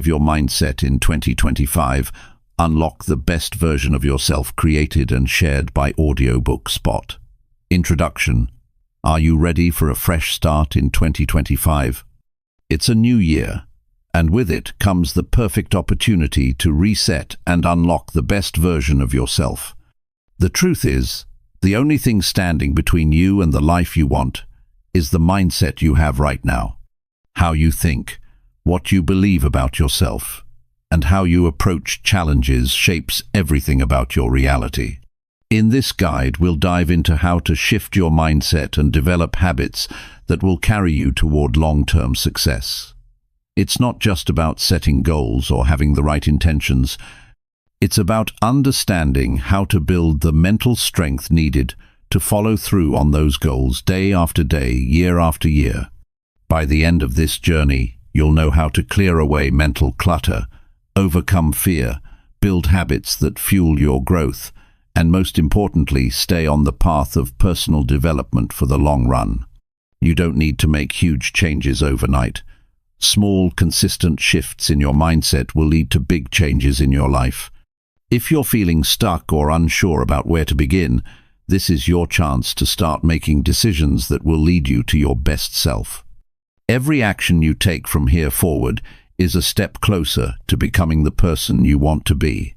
your mindset in 2025. Unlock the best version of yourself, created and shared by Audiobook Spot. Introduction. Are you ready for a fresh start in 2025? It's a new year, and with it comes the perfect opportunity to reset and unlock the best version of yourself. The truth is, the only thing standing between you and the life you want is the mindset you have right now. How you think, what you believe about yourself, and how you approach challenges shapes everything about your reality. In this guide, we'll dive into how to shift your mindset and develop habits that will carry you toward long-term success. It's not just about setting goals or having the right intentions. It's about understanding how to build the mental strength needed to follow through on those goals day after day, year after year. By the end of this journey, you'll know how to clear away mental clutter, overcome fear, build habits that fuel your growth, and most importantly, stay on the path of personal development for the long run. You don't need to make huge changes overnight. Small, consistent shifts in your mindset will lead to big changes in your life. If you're feeling stuck or unsure about where to begin, this is your chance to start making decisions that will lead you to your best self. Every action you take from here forward is a step closer to becoming the person you want to be.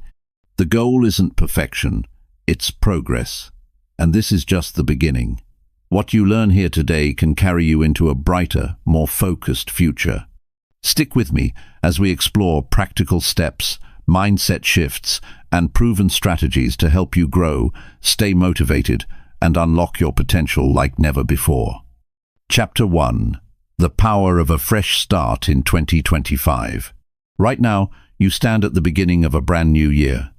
The goal isn't perfection, it's progress. And this is just the beginning. What you learn here today can carry you into a brighter, more focused future. Stick with me as we explore practical steps, mindset shifts, and proven strategies to help you grow, stay motivated, and unlock your potential like never before. Chapter 1. The Power of a Fresh Start in 2025. Right now, you stand at the beginning of a brand new year.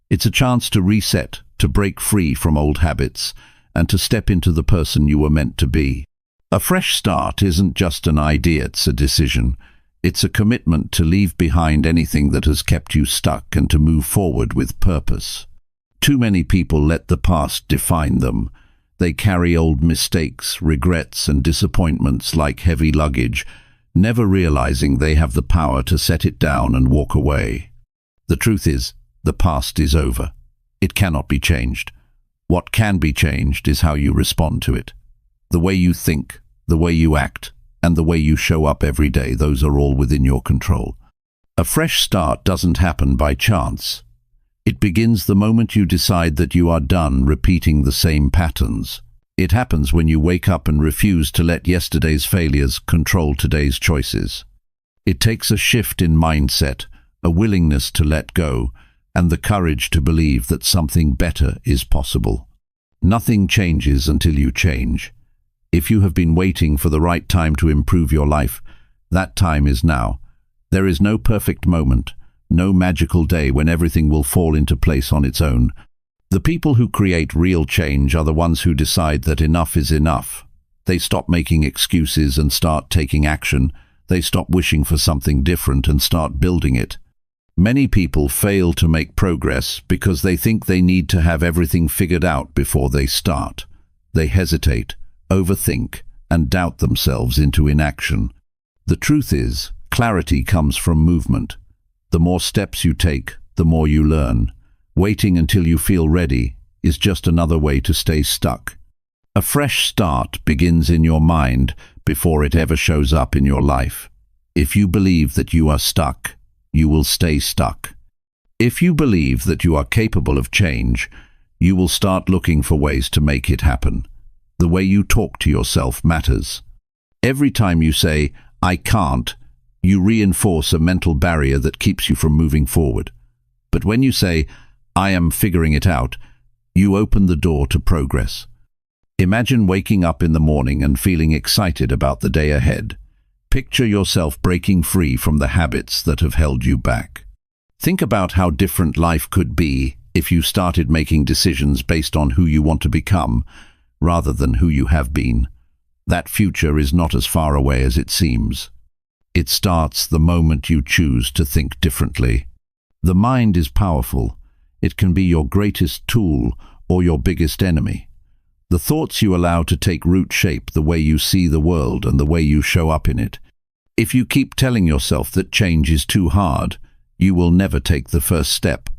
It's a chance to reset, to break free from old habits, and to step into the person you were meant to be. A fresh start isn't just an idea, it's a decision. It's a commitment to leave behind anything that has kept you stuck and to move forward with purpose. Too many people let the past define them. They carry old mistakes, regrets, and disappointments like heavy luggage, never realizing they have the power to set it down and walk away. The truth is, the past is over. It cannot be changed. What can be changed is how you respond to it. The way you think, the way you act, and the way you show up every day, those are all within your control. A fresh start doesn't happen by chance. It begins the moment you decide that you are done repeating the same patterns. It happens when you wake up and refuse to let yesterday's failures control today's choices. It takes a shift in mindset, a willingness to let go, and the courage to believe that something better is possible. Nothing changes until you change. If you have been waiting for the right time to improve your life, that time is now. There is no perfect moment, no magical day when everything will fall into place on its own. The people who create real change are the ones who decide that enough is enough. They stop making excuses and start taking action. They stop wishing for something different and start building it. Many people fail to make progress because they think they need to have everything figured out before they start. They hesitate, overthink, and doubt themselves into inaction. The truth is, clarity comes from movement. The more steps you take, the more you learn. Waiting until you feel ready is just another way to stay stuck. A fresh start begins in your mind before it ever shows up in your life. If you believe that you are stuck, you will stay stuck. If you believe that you are capable of change, you will start looking for ways to make it happen. The way you talk to yourself matters. Every time you say, "I can't," you reinforce a mental barrier that keeps you from moving forward. But when you say, "I am figuring it out," you open the door to progress. Imagine waking up in the morning and feeling excited about the day ahead. Picture yourself breaking free from the habits that have held you back. Think about how different life could be if you started making decisions based on who you want to become, rather than who you have been. That future is not as far away as it seems. It starts the moment you choose to think differently. The mind is powerful. It can be your greatest tool or your biggest enemy. The thoughts you allow to take root shape the way you see the world and the way you show up in it. If you keep telling yourself that change is too hard, you will never take the first step.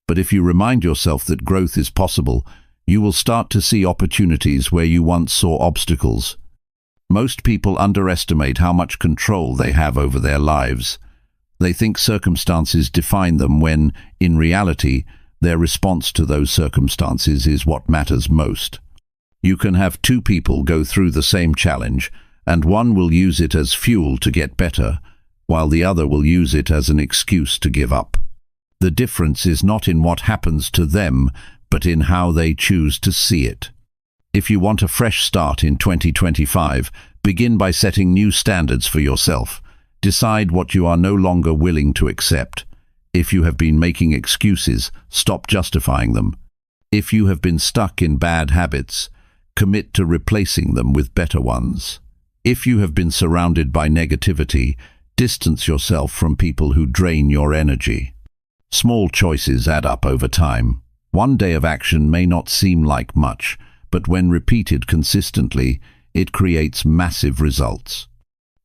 But if you remind yourself that growth is possible, you will start to see opportunities where you once saw obstacles. Most people underestimate how much control they have over their lives. They think circumstances define them when, in reality, their response to those circumstances is what matters most. You can have two people go through the same challenge, and one will use it as fuel to get better, while the other will use it as an excuse to give up. The difference is not in what happens to them, but in how they choose to see it. If you want a fresh start in 2025, begin by setting new standards for yourself. Decide what you are no longer willing to accept. If you have been making excuses, stop justifying them. If you have been stuck in bad habits, commit to replacing them with better ones. If you have been surrounded by negativity, distance yourself from people who drain your energy. Small choices add up over time. One day of action may not seem like much, but when repeated consistently, it creates massive results.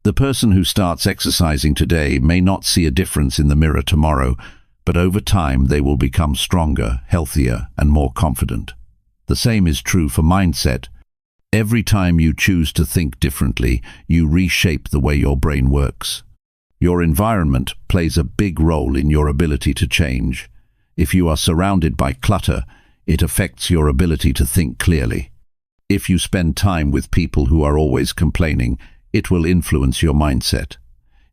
The person who starts exercising today may not see a difference in the mirror tomorrow, but over time they will become stronger, healthier, and more confident. The same is true for mindset. Every time you choose to think differently, you reshape the way your brain works. Your environment plays a big role in your ability to change. If you are surrounded by clutter, it affects your ability to think clearly. If you spend time with people who are always complaining, it will influence your mindset.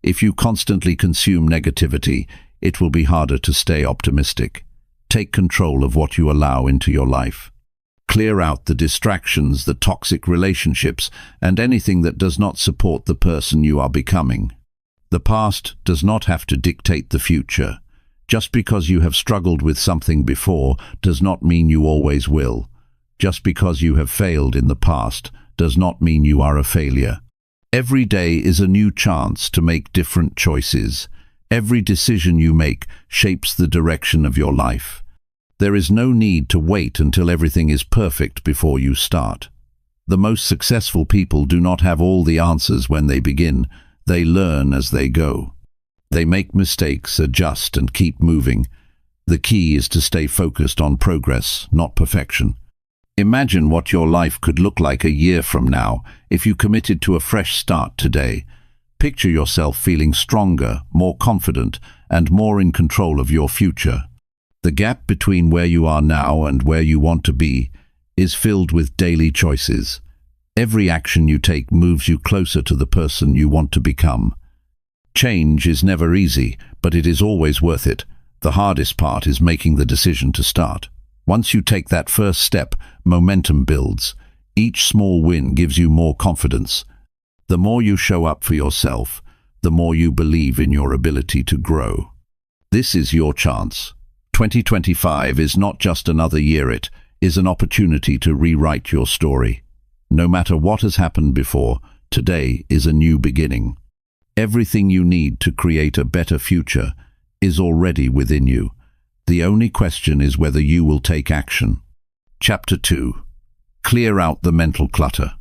If you constantly consume negativity, it will be harder to stay optimistic. Take control of what you allow into your life. Clear out the distractions, the toxic relationships, and anything that does not support the person you are becoming. The past does not have to dictate the future. Just because you have struggled with something before does not mean you always will. Just because you have failed in the past does not mean you are a failure. Every day is a new chance to make different choices. Every decision you make shapes the direction of your life. There is no need to wait until everything is perfect before you start. The most successful people do not have all the answers when they begin. They learn as they go. They make mistakes, adjust, and keep moving. The key is to stay focused on progress, not perfection. Imagine what your life could look like a year from now if you committed to a fresh start today. Picture yourself feeling stronger, more confident, and more in control of your future. The gap between where you are now and where you want to be is filled with daily choices. Every action you take moves you closer to the person you want to become. Change is never easy, but it is always worth it. The hardest part is making the decision to start. Once you take that first step, momentum builds. Each small win gives you more confidence. The more you show up for yourself, the more you believe in your ability to grow. This is your chance. 2025 is not just another year, it is an opportunity to rewrite your story. No matter what has happened before, today is a new beginning. Everything you need to create a better future is already within you. The only question is whether you will take action. Chapter 2. Clear out the mental clutter.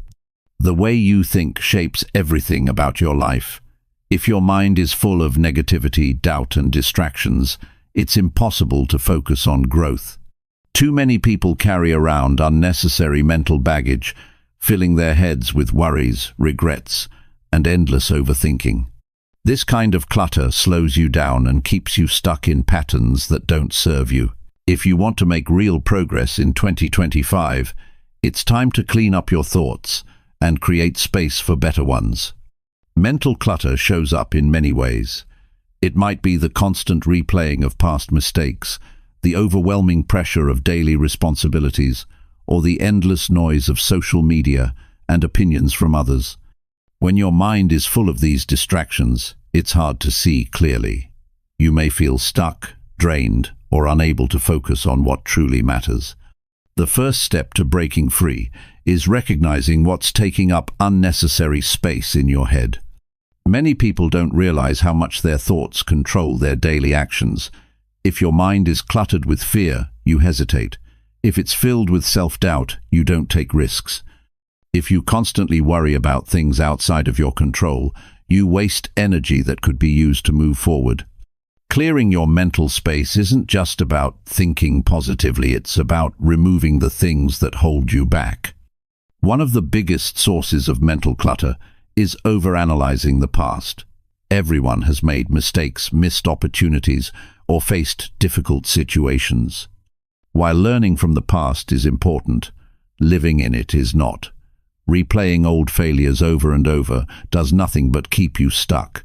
The way you think shapes everything about your life. If your mind is full of negativity, doubt, and distractions, it's impossible to focus on growth. Too many people carry around unnecessary mental baggage, filling their heads with worries, regrets, and endless overthinking. This kind of clutter slows you down and keeps you stuck in patterns that don't serve you. If you want to make real progress in 2025, it's time to clean up your thoughts and create space for better ones. Mental clutter shows up in many ways. It might be the constant replaying of past mistakes, the overwhelming pressure of daily responsibilities, or the endless noise of social media and opinions from others. When your mind is full of these distractions, it's hard to see clearly. You may feel stuck, drained, or unable to focus on what truly matters. The first step to breaking free is recognizing what's taking up unnecessary space in your head. Many people don't realize how much their thoughts control their daily actions. If your mind is cluttered with fear, you hesitate. If it's filled with self-doubt, you don't take risks. If you constantly worry about things outside of your control, You waste energy that could be used to move forward. Clearing your mental space isn't just about thinking positively, it's about removing the things that hold you back. One of the biggest sources of mental clutter is overanalyzing the past. Everyone has made mistakes, missed opportunities, or faced difficult situations. While learning from the past is important, living in it is not. Replaying old failures over and over does nothing but keep you stuck.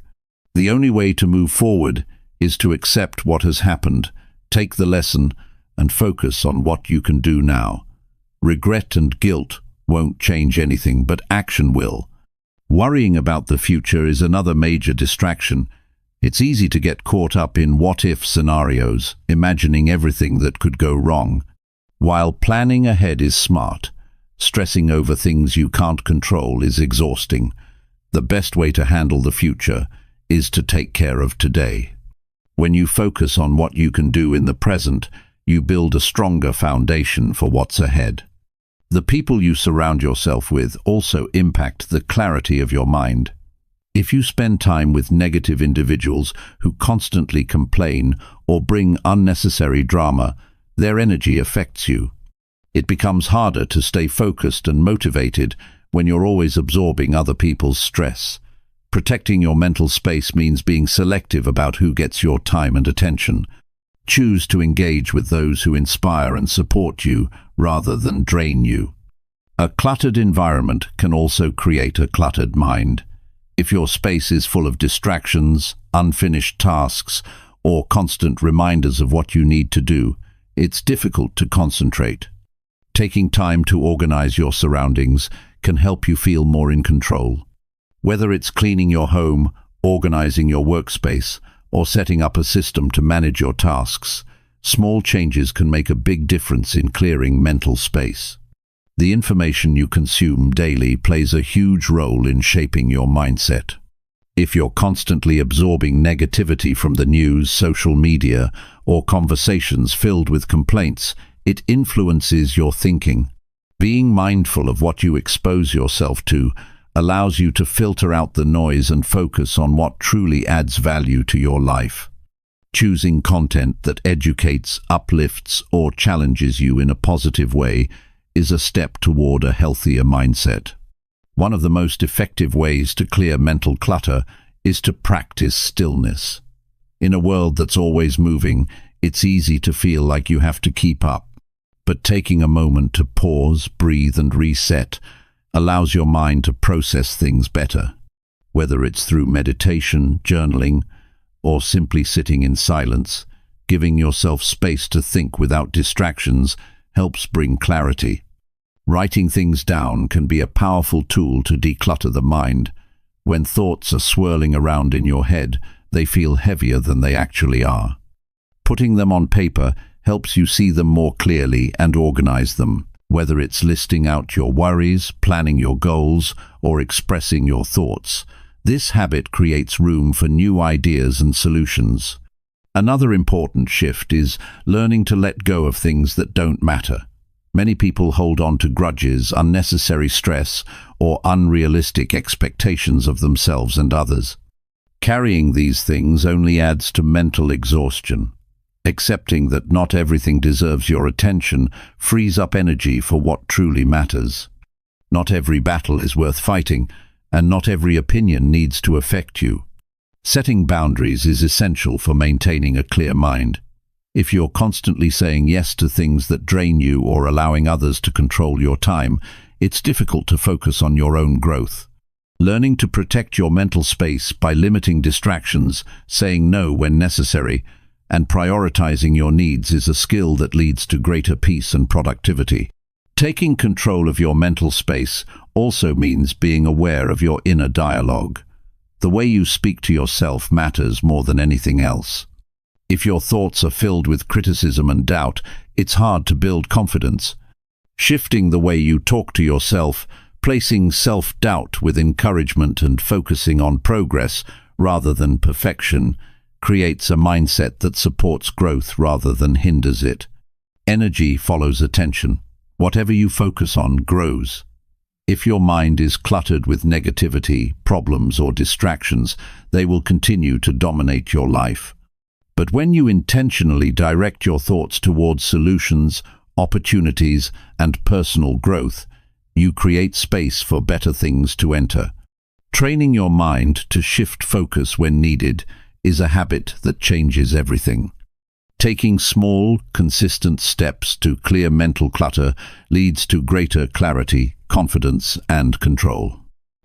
The only way to move forward is to accept what has happened, take the lesson, and focus on what you can do now. Regret and guilt won't change anything, but action will. Worrying about the future is another major distraction. It's easy to get caught up in what-if scenarios, imagining everything that could go wrong. While planning ahead is smart, stressing over things you can't control is exhausting. The best way to handle the future is to take care of today. When you focus on what you can do in the present, you build a stronger foundation for what's ahead. The people you surround yourself with also impact the clarity of your mind. If you spend time with negative individuals who constantly complain or bring unnecessary drama, their energy affects you. It becomes harder to stay focused and motivated when you're always absorbing other people's stress. Protecting your mental space means being selective about who gets your time and attention. Choose to engage with those who inspire and support you rather than drain you. A cluttered environment can also create a cluttered mind. If your space is full of distractions, unfinished tasks, or constant reminders of what you need to do, it's difficult to concentrate. Taking time to organize your surroundings can help you feel more in control. Whether it's cleaning your home, organizing your workspace, or setting up a system to manage your tasks, small changes can make a big difference in clearing mental space. The information you consume daily plays a huge role in shaping your mindset. If you're constantly absorbing negativity from the news, social media, or conversations filled with complaints, it influences your thinking. Being mindful of what you expose yourself to allows you to filter out the noise and focus on what truly adds value to your life. Choosing content that educates, uplifts, or challenges you in a positive way is a step toward a healthier mindset. One of the most effective ways to clear mental clutter is to practice stillness. In a world that's always moving, it's easy to feel like you have to keep up. But taking a moment to pause, breathe, and reset allows your mind to process things better. Whether it's through meditation, journaling, or simply sitting in silence, giving yourself space to think without distractions helps bring clarity. Writing things down can be a powerful tool to declutter the mind. When thoughts are swirling around in your head, they feel heavier than they actually are. Putting them on paper helps you see them more clearly and organize them. Whether it's listing out your worries, planning your goals, or expressing your thoughts, this habit creates room for new ideas and solutions. Another important shift is learning to let go of things that don't matter. Many people hold on to grudges, unnecessary stress, or unrealistic expectations of themselves and others. Carrying these things only adds to mental exhaustion. Accepting that not everything deserves your attention frees up energy for what truly matters. Not every battle is worth fighting, and not every opinion needs to affect you. Setting boundaries is essential for maintaining a clear mind. If you're constantly saying yes to things that drain you or allowing others to control your time, it's difficult to focus on your own growth. Learning to protect your mental space by limiting distractions, saying no when necessary, and prioritizing your needs is a skill that leads to greater peace and productivity. Taking control of your mental space also means being aware of your inner dialogue. The way you speak to yourself matters more than anything else. If your thoughts are filled with criticism and doubt, it's hard to build confidence. Shifting the way you talk to yourself, placing self-doubt with encouragement and focusing on progress rather than perfection, creates a mindset that supports growth rather than hinders it. Energy follows attention. Whatever you focus on grows. If your mind is cluttered with negativity, problems, or distractions, they will continue to dominate your life. But when you intentionally direct your thoughts towards solutions, opportunities, and personal growth, you create space for better things to enter. Training your mind to shift focus when needed is a habit that changes everything. Taking small, consistent steps to clear mental clutter leads to greater clarity, confidence, and control.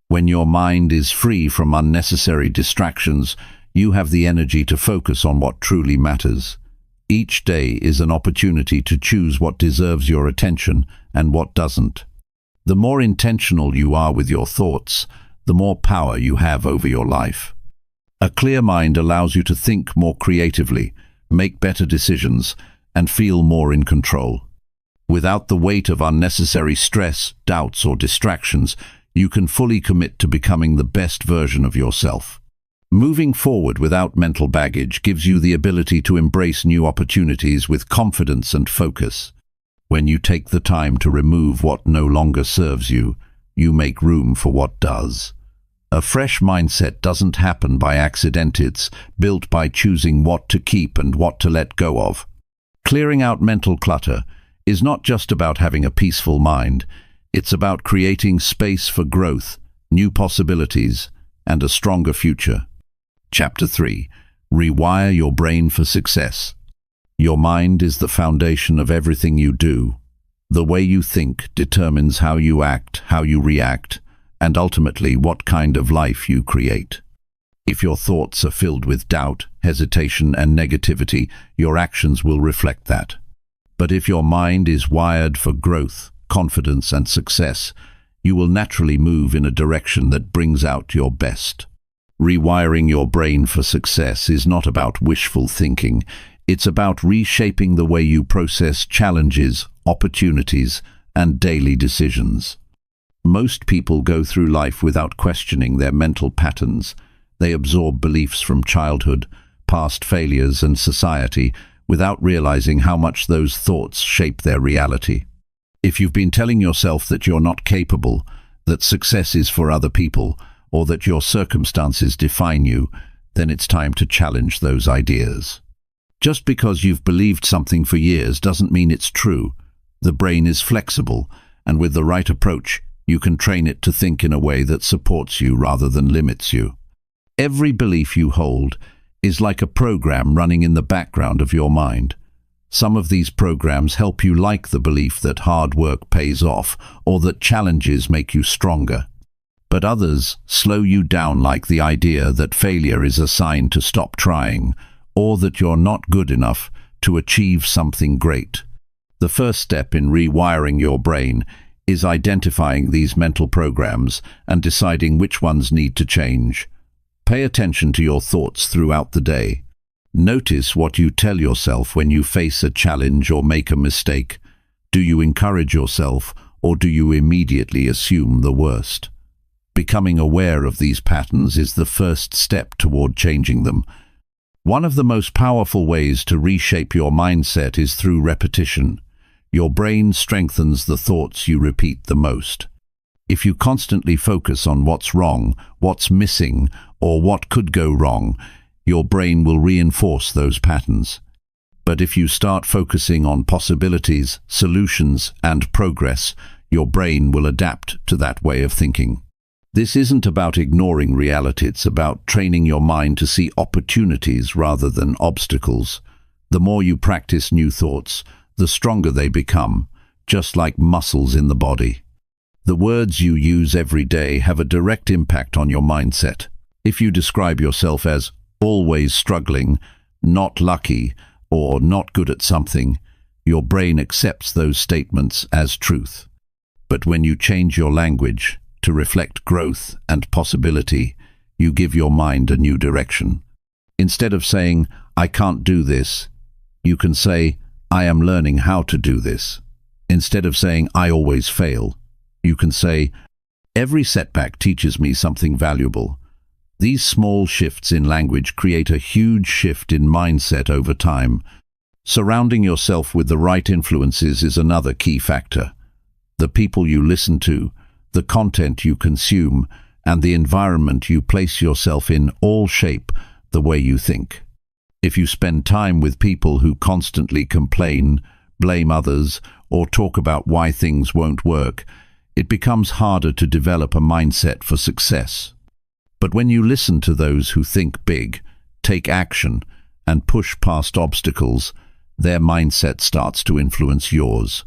When your mind is free from unnecessary distractions, you have the energy to focus on what truly matters. Each day is an opportunity to choose what deserves your attention and what doesn't. The more intentional you are with your thoughts, the more power you have over your life. A clear mind allows you to think more creatively, make better decisions, and feel more in control. Without the weight of unnecessary stress, doubts, or distractions, you can fully commit to becoming the best version of yourself. Moving forward without mental baggage gives you the ability to embrace new opportunities with confidence and focus. When you take the time to remove what no longer serves you, you make room for what does. A fresh mindset doesn't happen by accident. It's built by choosing what to keep and what to let go of. Clearing out mental clutter is not just about having a peaceful mind. It's about creating space for growth, new possibilities, and a stronger future. Chapter 3. Rewire your brain for success. Your mind is the foundation of everything you do. The way you think determines how you act, how you react, and ultimately what kind of life you create. If your thoughts are filled with doubt, hesitation, and negativity, your actions will reflect that. But if your mind is wired for growth, confidence, and success, you will naturally move in a direction that brings out your best. Rewiring your brain for success is not about wishful thinking. It's about reshaping the way you process challenges, opportunities, and daily decisions. Most people go through life without questioning their mental patterns. They absorb beliefs from childhood, past failures, and society without realizing how much those thoughts shape their reality. If you've been telling yourself that you're not capable, that success is for other people, or that your circumstances define you, then it's time to challenge those ideas. Just because you've believed something for years doesn't mean it's true. The brain is flexible, and with the right approach, you can train it to think in a way that supports you rather than limits you. Every belief you hold is like a program running in the background of your mind. Some of these programs help you, like the belief that hard work pays off or that challenges make you stronger. But others slow you down, like the idea that failure is a sign to stop trying, or that you're not good enough to achieve something great. The first step in rewiring your brain is identifying these mental programs and deciding which ones need to change. Pay attention to your thoughts throughout the day. Notice what you tell yourself when you face a challenge or make a mistake. Do you encourage yourself, or do you immediately assume the worst? Becoming aware of these patterns is the first step toward changing them. One of the most powerful ways to reshape your mindset is through repetition. Your brain strengthens the thoughts you repeat the most. If you constantly focus on what's wrong, what's missing, or what could go wrong, your brain will reinforce those patterns. But if you start focusing on possibilities, solutions, and progress, your brain will adapt to that way of thinking. This isn't about ignoring reality, it's about training your mind to see opportunities rather than obstacles. The more you practice new thoughts, the stronger they become, just like muscles in the body. The words you use every day have a direct impact on your mindset. If you describe yourself as always struggling, not lucky, or not good at something, your brain accepts those statements as truth. But when you change your language to reflect growth and possibility, you give your mind a new direction. Instead of saying, "I can't do this," you can say, "I am learning how to do this." Instead of saying, "I always fail," you can say, "Every setback teaches me something valuable." These small shifts in language create a huge shift in mindset over time. Surrounding yourself with the right influences is another key factor. The people you listen to, the content you consume, and the environment you place yourself in all shape the way you think. If you spend time with people who constantly complain, blame others, or talk about why things won't work, it becomes harder to develop a mindset for success. But when you listen to those who think big, take action, and push past obstacles, their mindset starts to influence yours.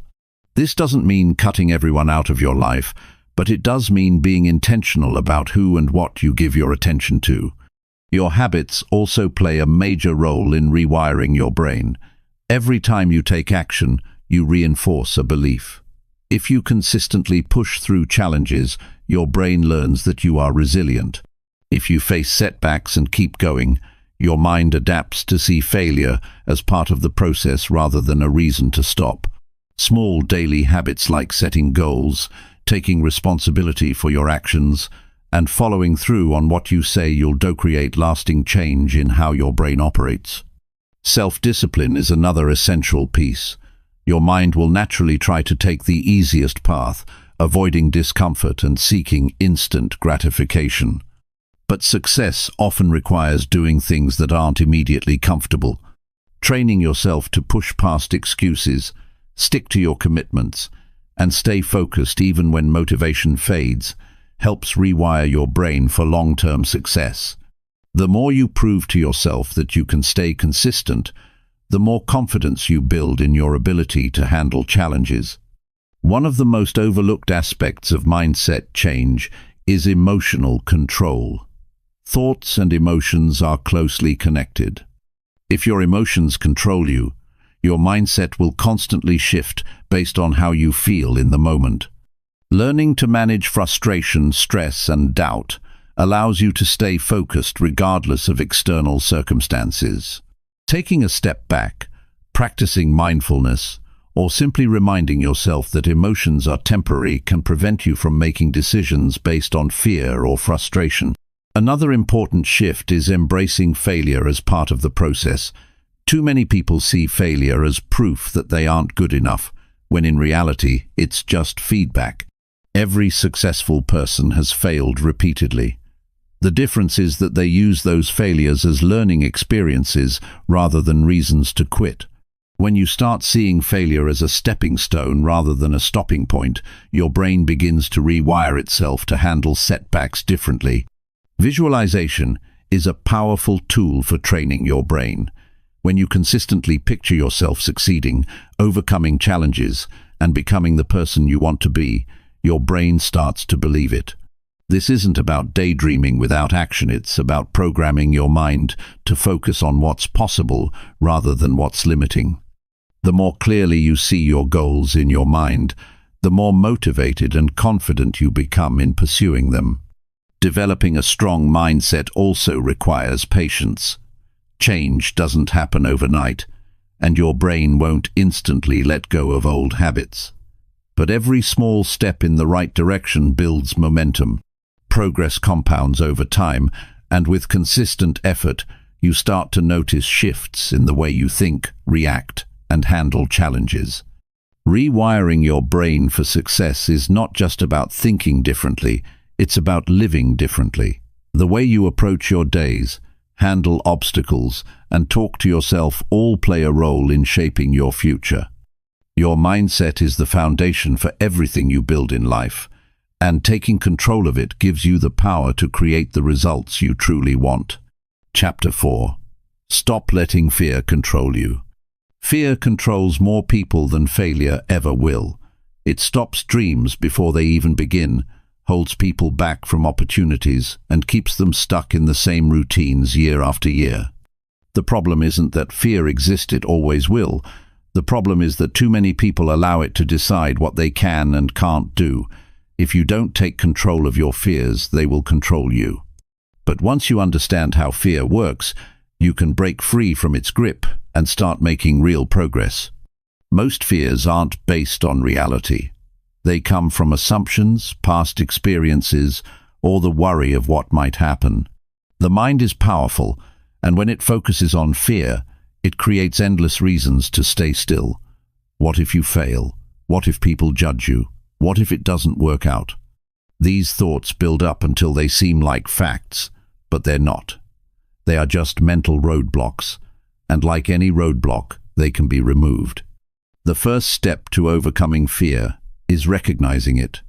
This doesn't mean cutting everyone out of your life, but it does mean being intentional about who and what you give your attention to. Your habits also play a major role in rewiring your brain. Every time you take action, you reinforce a belief. If you consistently push through challenges, your brain learns that you are resilient. If you face setbacks and keep going, your mind adapts to see failure as part of the process rather than a reason to stop. Small daily habits like setting goals, taking responsibility for your actions, and following through on what you say you'll do create lasting change in how your brain operates. Self-discipline is another essential piece. Your mind will naturally try to take the easiest path, avoiding discomfort and seeking instant gratification. But success often requires doing things that aren't immediately comfortable. Training yourself to push past excuses, stick to your commitments, and stay focused even when motivation fades helps rewire your brain for long-term success. The more you prove to yourself that you can stay consistent, the more confidence you build in your ability to handle challenges. One of the most overlooked aspects of mindset change is emotional control. Thoughts and emotions are closely connected. If your emotions control you, your mindset will constantly shift based on how you feel in the moment. Learning to manage frustration, stress, and doubt allows you to stay focused regardless of external circumstances. Taking a step back, practicing mindfulness, or simply reminding yourself that emotions are temporary can prevent you from making decisions based on fear or frustration. Another important shift is embracing failure as part of the process. Too many people see failure as proof that they aren't good enough, when in reality, it's just feedback. Every successful person has failed repeatedly. The difference is that they use those failures as learning experiences rather than reasons to quit. When you start seeing failure as a stepping stone rather than a stopping point, your brain begins to rewire itself to handle setbacks differently. Visualization is a powerful tool for training your brain. When you consistently picture yourself succeeding, overcoming challenges, and becoming the person you want to be, your brain starts to believe it. This isn't about daydreaming without action, it's about programming your mind to focus on what's possible rather than what's limiting. The more clearly you see your goals in your mind, the more motivated and confident you become in pursuing them. Developing a strong mindset also requires patience. Change doesn't happen overnight, and your brain won't instantly let go of old habits. But every small step in the right direction builds momentum. Progress compounds over time, and with consistent effort, you start to notice shifts in the way you think, react, and handle challenges. Rewiring your brain for success is not just about thinking differently, it's about living differently. The way you approach your days, handle obstacles, and talk to yourself all play a role in shaping your future. Your mindset is the foundation for everything you build in life, and taking control of it gives you the power to create the results you truly want. Chapter 4. Stop letting fear control you. Fear controls more people than failure ever will. It stops dreams before they even begin, holds people back from opportunities, and keeps them stuck in the same routines year after year. The problem isn't that fear exists, it always will. The problem is that too many people allow it to decide what they can and can't do. If you don't take control of your fears, they will control you. But once you understand how fear works, you can break free from its grip and start making real progress. Most fears aren't based on reality. They come from assumptions, past experiences, or the worry of what might happen. The mind is powerful, and when it focuses on fear, it creates endless reasons to stay still. What if you fail? What if people judge you? What if it doesn't work out? These thoughts build up until they seem like facts, but they're not. They are just mental roadblocks, and like any roadblock, they can be removed. The first step to overcoming fear is recognizing it.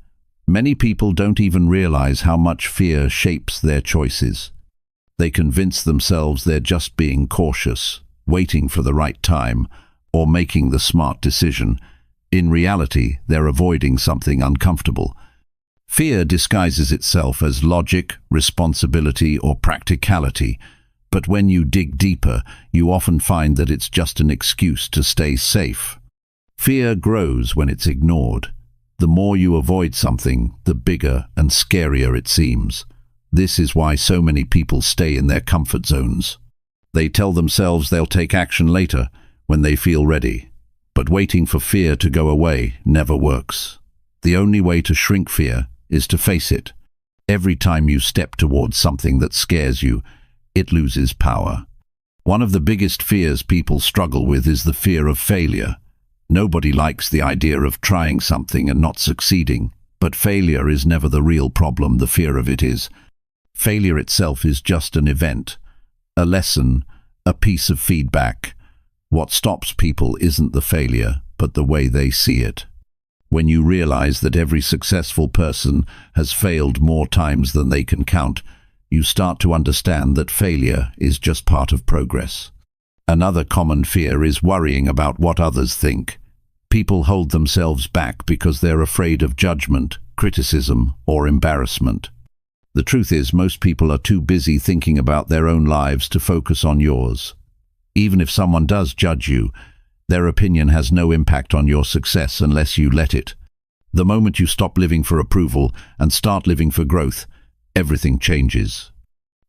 Many people don't even realize how much fear shapes their choices. They convince themselves they're just being cautious, waiting for the right time, or making the smart decision. In reality, they're avoiding something uncomfortable. Fear disguises itself as logic, responsibility, or practicality, but when you dig deeper, you often find that it's just an excuse to stay safe. Fear grows when it's ignored. The more you avoid something, the bigger and scarier it seems. This is why so many people stay in their comfort zones. They tell themselves they'll take action later, when they feel ready. But waiting for fear to go away never works. The only way to shrink fear is to face it. Every time you step towards something that scares you, it loses power. One of the biggest fears people struggle with is the fear of failure. Nobody likes the idea of trying something and not succeeding, but failure is never the real problem, the fear of it is. Failure itself is just an event, a lesson, a piece of feedback. What stops people isn't the failure, but the way they see it. When you realize that every successful person has failed more times than they can count, you start to understand that failure is just part of progress. Another common fear is worrying about what others think. People hold themselves back because they're afraid of judgment, criticism, or embarrassment. The truth is, most people are too busy thinking about their own lives to focus on yours. Even if someone does judge you, their opinion has no impact on your success unless you let it. The moment you stop living for approval and start living for growth, everything changes.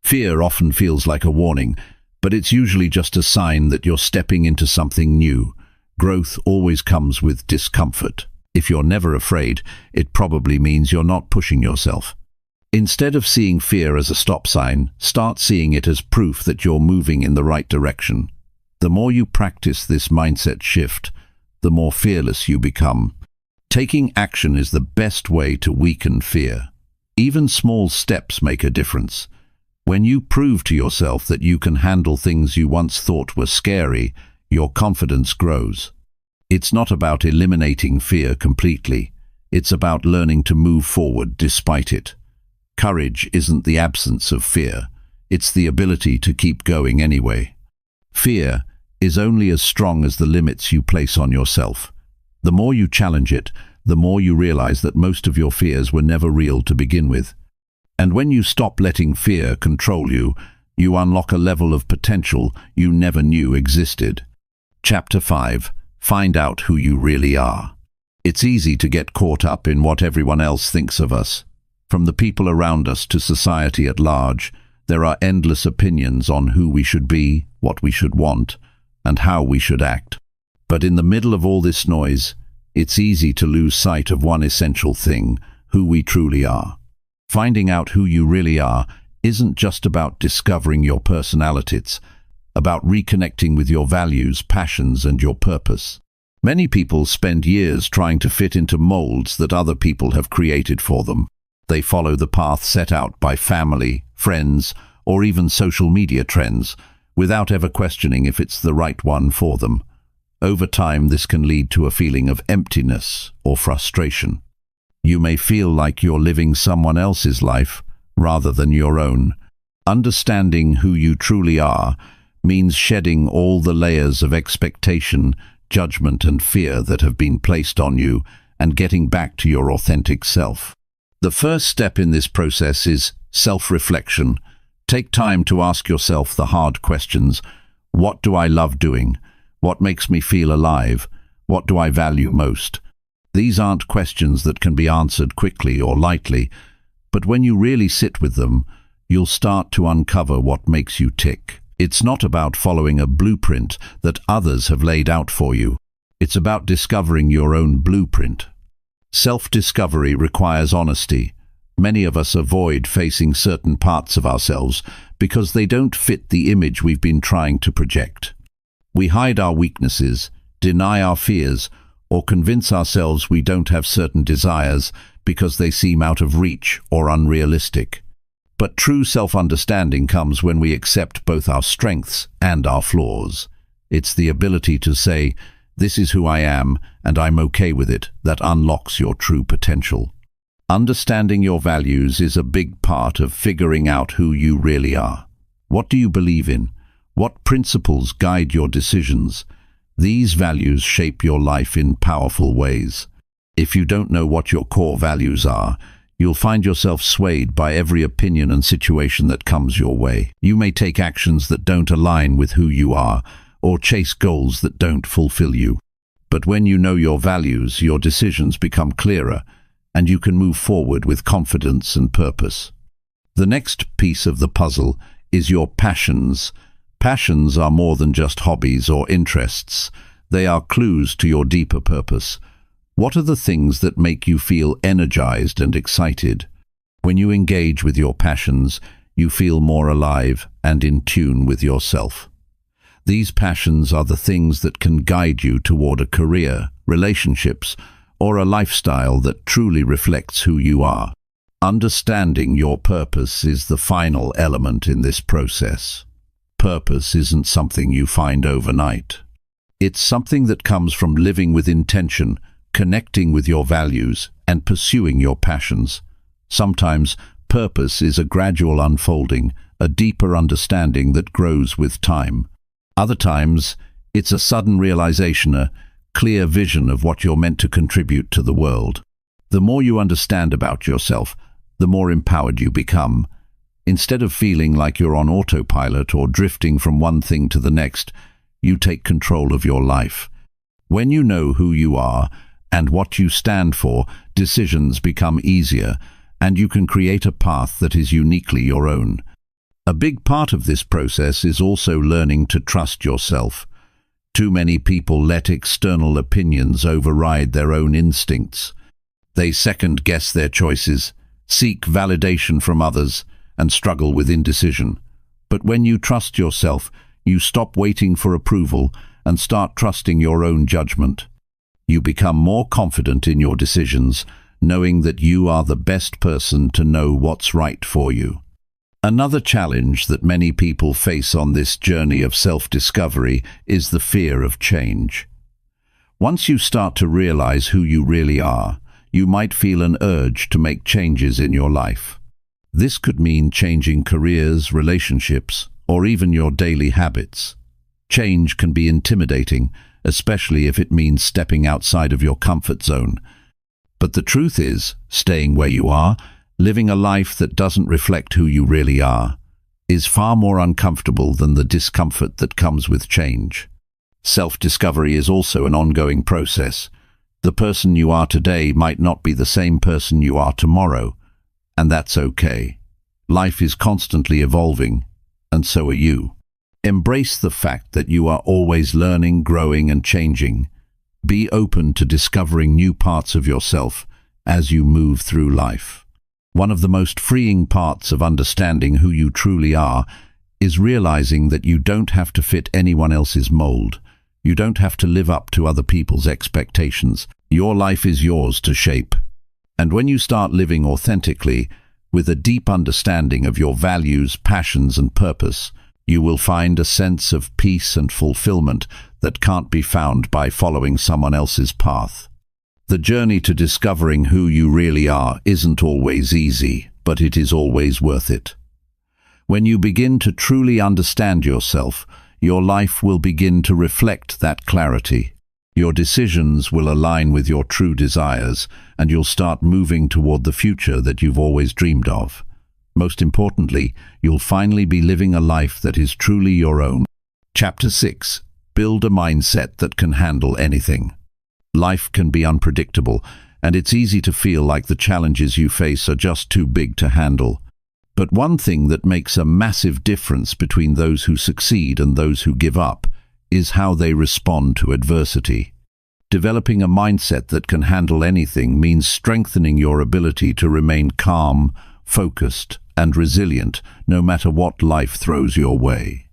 Fear often feels like a warning, but it's usually just a sign that you're stepping into something new. Growth always comes with discomfort. If you're never afraid, it probably means you're not pushing yourself. Instead of seeing fear as a stop sign, start seeing it as proof that you're moving in the right direction. The more you practice this mindset shift, the more fearless you become. Taking action is the best way to weaken fear. Even small steps make a difference. When you prove to yourself that you can handle things you once thought were scary, your confidence grows. It's not about eliminating fear completely. It's about learning to move forward despite it. Courage isn't the absence of fear. It's the ability to keep going anyway. Fear is only as strong as the limits you place on yourself. The more you challenge it, the more you realize that most of your fears were never real to begin with. And when you stop letting fear control you, you unlock a level of potential you never knew existed. Chapter 5. Find out who you really are. It's easy to get caught up in what everyone else thinks of us. From the people around us to society at large, there are endless opinions on who we should be, what we should want, and how we should act. But in the middle of all this noise, it's easy to lose sight of one essential thing, who we truly are. Finding out who you really are isn't just about discovering your personality, it's about reconnecting with your values, passions, and your purpose. Many people spend years trying to fit into molds that other people have created for them. They follow the path set out by family, friends, or even social media trends, without ever questioning if it's the right one for them. Over time, this can lead to a feeling of emptiness or frustration. You may feel like you're living someone else's life rather than your own. Understanding who you truly are means shedding all the layers of expectation, judgment, and fear that have been placed on you and getting back to your authentic self. The first step in this process is self-reflection. Take time to ask yourself the hard questions. What do I love doing? What makes me feel alive? What do I value most? These aren't questions that can be answered quickly or lightly, but when you really sit with them, you'll start to uncover what makes you tick. It's not about following a blueprint that others have laid out for you. It's about discovering your own blueprint. Self-discovery requires honesty. Many of us avoid facing certain parts of ourselves because they don't fit the image we've been trying to project. We hide our weaknesses, deny our fears, or convince ourselves we don't have certain desires because they seem out of reach or unrealistic. But true self-understanding comes when we accept both our strengths and our flaws. It's the ability to say, "This is who I am, and I'm okay with it," that unlocks your true potential. Understanding your values is a big part of figuring out who you really are. What do you believe in? What principles guide your decisions? These values shape your life in powerful ways. If you don't know what your core values are, you'll find yourself swayed by every opinion and situation that comes your way. You may take actions that don't align with who you are, or chase goals that don't fulfill you. But when you know your values, your decisions become clearer, and you can move forward with confidence and purpose. The next piece of the puzzle is your passions. Passions are more than just hobbies or interests. They are clues to your deeper purpose. What are the things that make you feel energized and excited? When you engage with your passions, you feel more alive and in tune with yourself. These passions are the things that can guide you toward a career, relationships, or a lifestyle that truly reflects who you are. Understanding your purpose is the final element in this process. Purpose isn't something you find overnight. It's something that comes from living with intention, connecting with your values, and pursuing your passions. Sometimes purpose is a gradual unfolding, a deeper understanding that grows with time. Other times, it's a sudden realization, a clear vision of what you're meant to contribute to the world. The more you understand about yourself, the more empowered you become. Instead of feeling like you're on autopilot or drifting from one thing to the next, you take control of your life. When you know who you are and what you stand for, decisions become easier, and you can create a path that is uniquely your own. A big part of this process is also learning to trust yourself. Too many people let external opinions override their own instincts. They second-guess their choices, seek validation from others, and struggle with indecision. But when you trust yourself, you stop waiting for approval and start trusting your own judgment. You become more confident in your decisions, knowing that you are the best person to know what's right for you. Another challenge that many people face on this journey of self-discovery is the fear of change. Once you start to realize who you really are, you might feel an urge to make changes in your life. This could mean changing careers, relationships, or even your daily habits. Change can be intimidating, especially if it means stepping outside of your comfort zone. But the truth is, staying where you are, living a life that doesn't reflect who you really are, is far more uncomfortable than the discomfort that comes with change. Self-discovery is also an ongoing process. The person you are today might not be the same person you are tomorrow, and that's okay. Life is constantly evolving, and so are you. Embrace the fact that you are always learning, growing, and changing. Be open to discovering new parts of yourself as you move through life. One of the most freeing parts of understanding who you truly are is realizing that you don't have to fit anyone else's mold. You don't have to live up to other people's expectations. Your life is yours to shape. And when you start living authentically, with a deep understanding of your values, passions, and purpose, you will find a sense of peace and fulfillment that can't be found by following someone else's path. The journey to discovering who you really are isn't always easy, but it is always worth it. When you begin to truly understand yourself, your life will begin to reflect that clarity. Your decisions will align with your true desires, and you'll start moving toward the future that you've always dreamed of. Most importantly, you'll finally be living a life that is truly your own. Chapter 6. Build a mindset that can handle anything. Life can be unpredictable, and it's easy to feel like the challenges you face are just too big to handle. But one thing that makes a massive difference between those who succeed and those who give up is how they respond to adversity. Developing a mindset that can handle anything means strengthening your ability to remain calm, focused, and resilient no matter what life throws your way.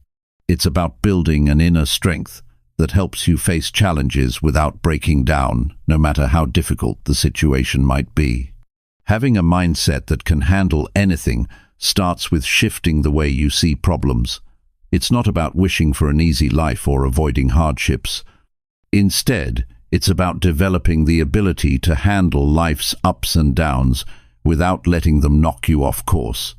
It's about building an inner strength, that helps you face challenges without breaking down, no matter how difficult the situation might be. Having a mindset that can handle anything starts with shifting the way you see problems. It's not about wishing for an easy life or avoiding hardships. Instead, it's about developing the ability to handle life's ups and downs without letting them knock you off course.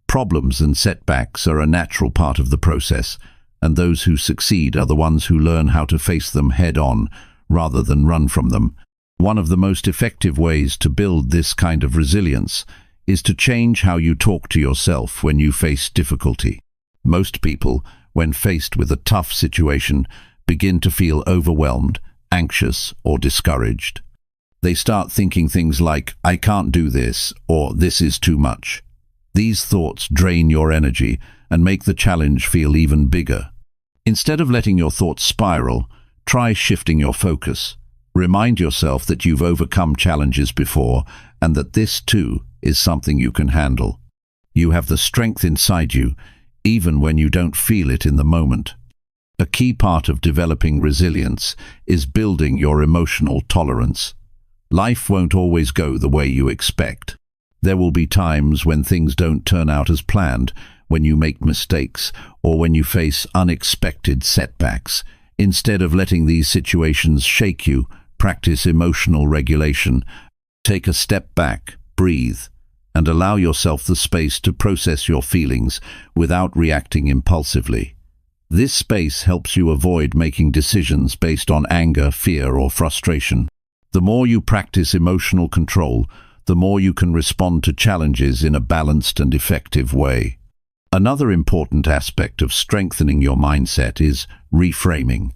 Problems and setbacks are a natural part of the process, and those who succeed are the ones who learn how to face them head-on rather than run from them. One of the most effective ways to build this kind of resilience is to change how you talk to yourself when you face difficulty. Most people, when faced with a tough situation, begin to feel overwhelmed, anxious, or discouraged. They start thinking things like, "I can't do this," or "this is too much." These thoughts drain your energy and make the challenge feel even bigger. Instead of letting your thoughts spiral, try shifting your focus. Remind yourself that you've overcome challenges before and that this, too, is something you can handle. You have the strength inside you, even when you don't feel it in the moment. A key part of developing resilience is building your emotional tolerance. Life won't always go the way you expect. There will be times when things don't turn out as planned, when you make mistakes, or when you face unexpected setbacks. Instead of letting these situations shake you, practice emotional regulation. Take a step back, breathe, and allow yourself the space to process your feelings without reacting impulsively. This space helps you avoid making decisions based on anger, fear, or frustration. The more you practice emotional control, the more you can respond to challenges in a balanced and effective way. Another important aspect of strengthening your mindset is reframing.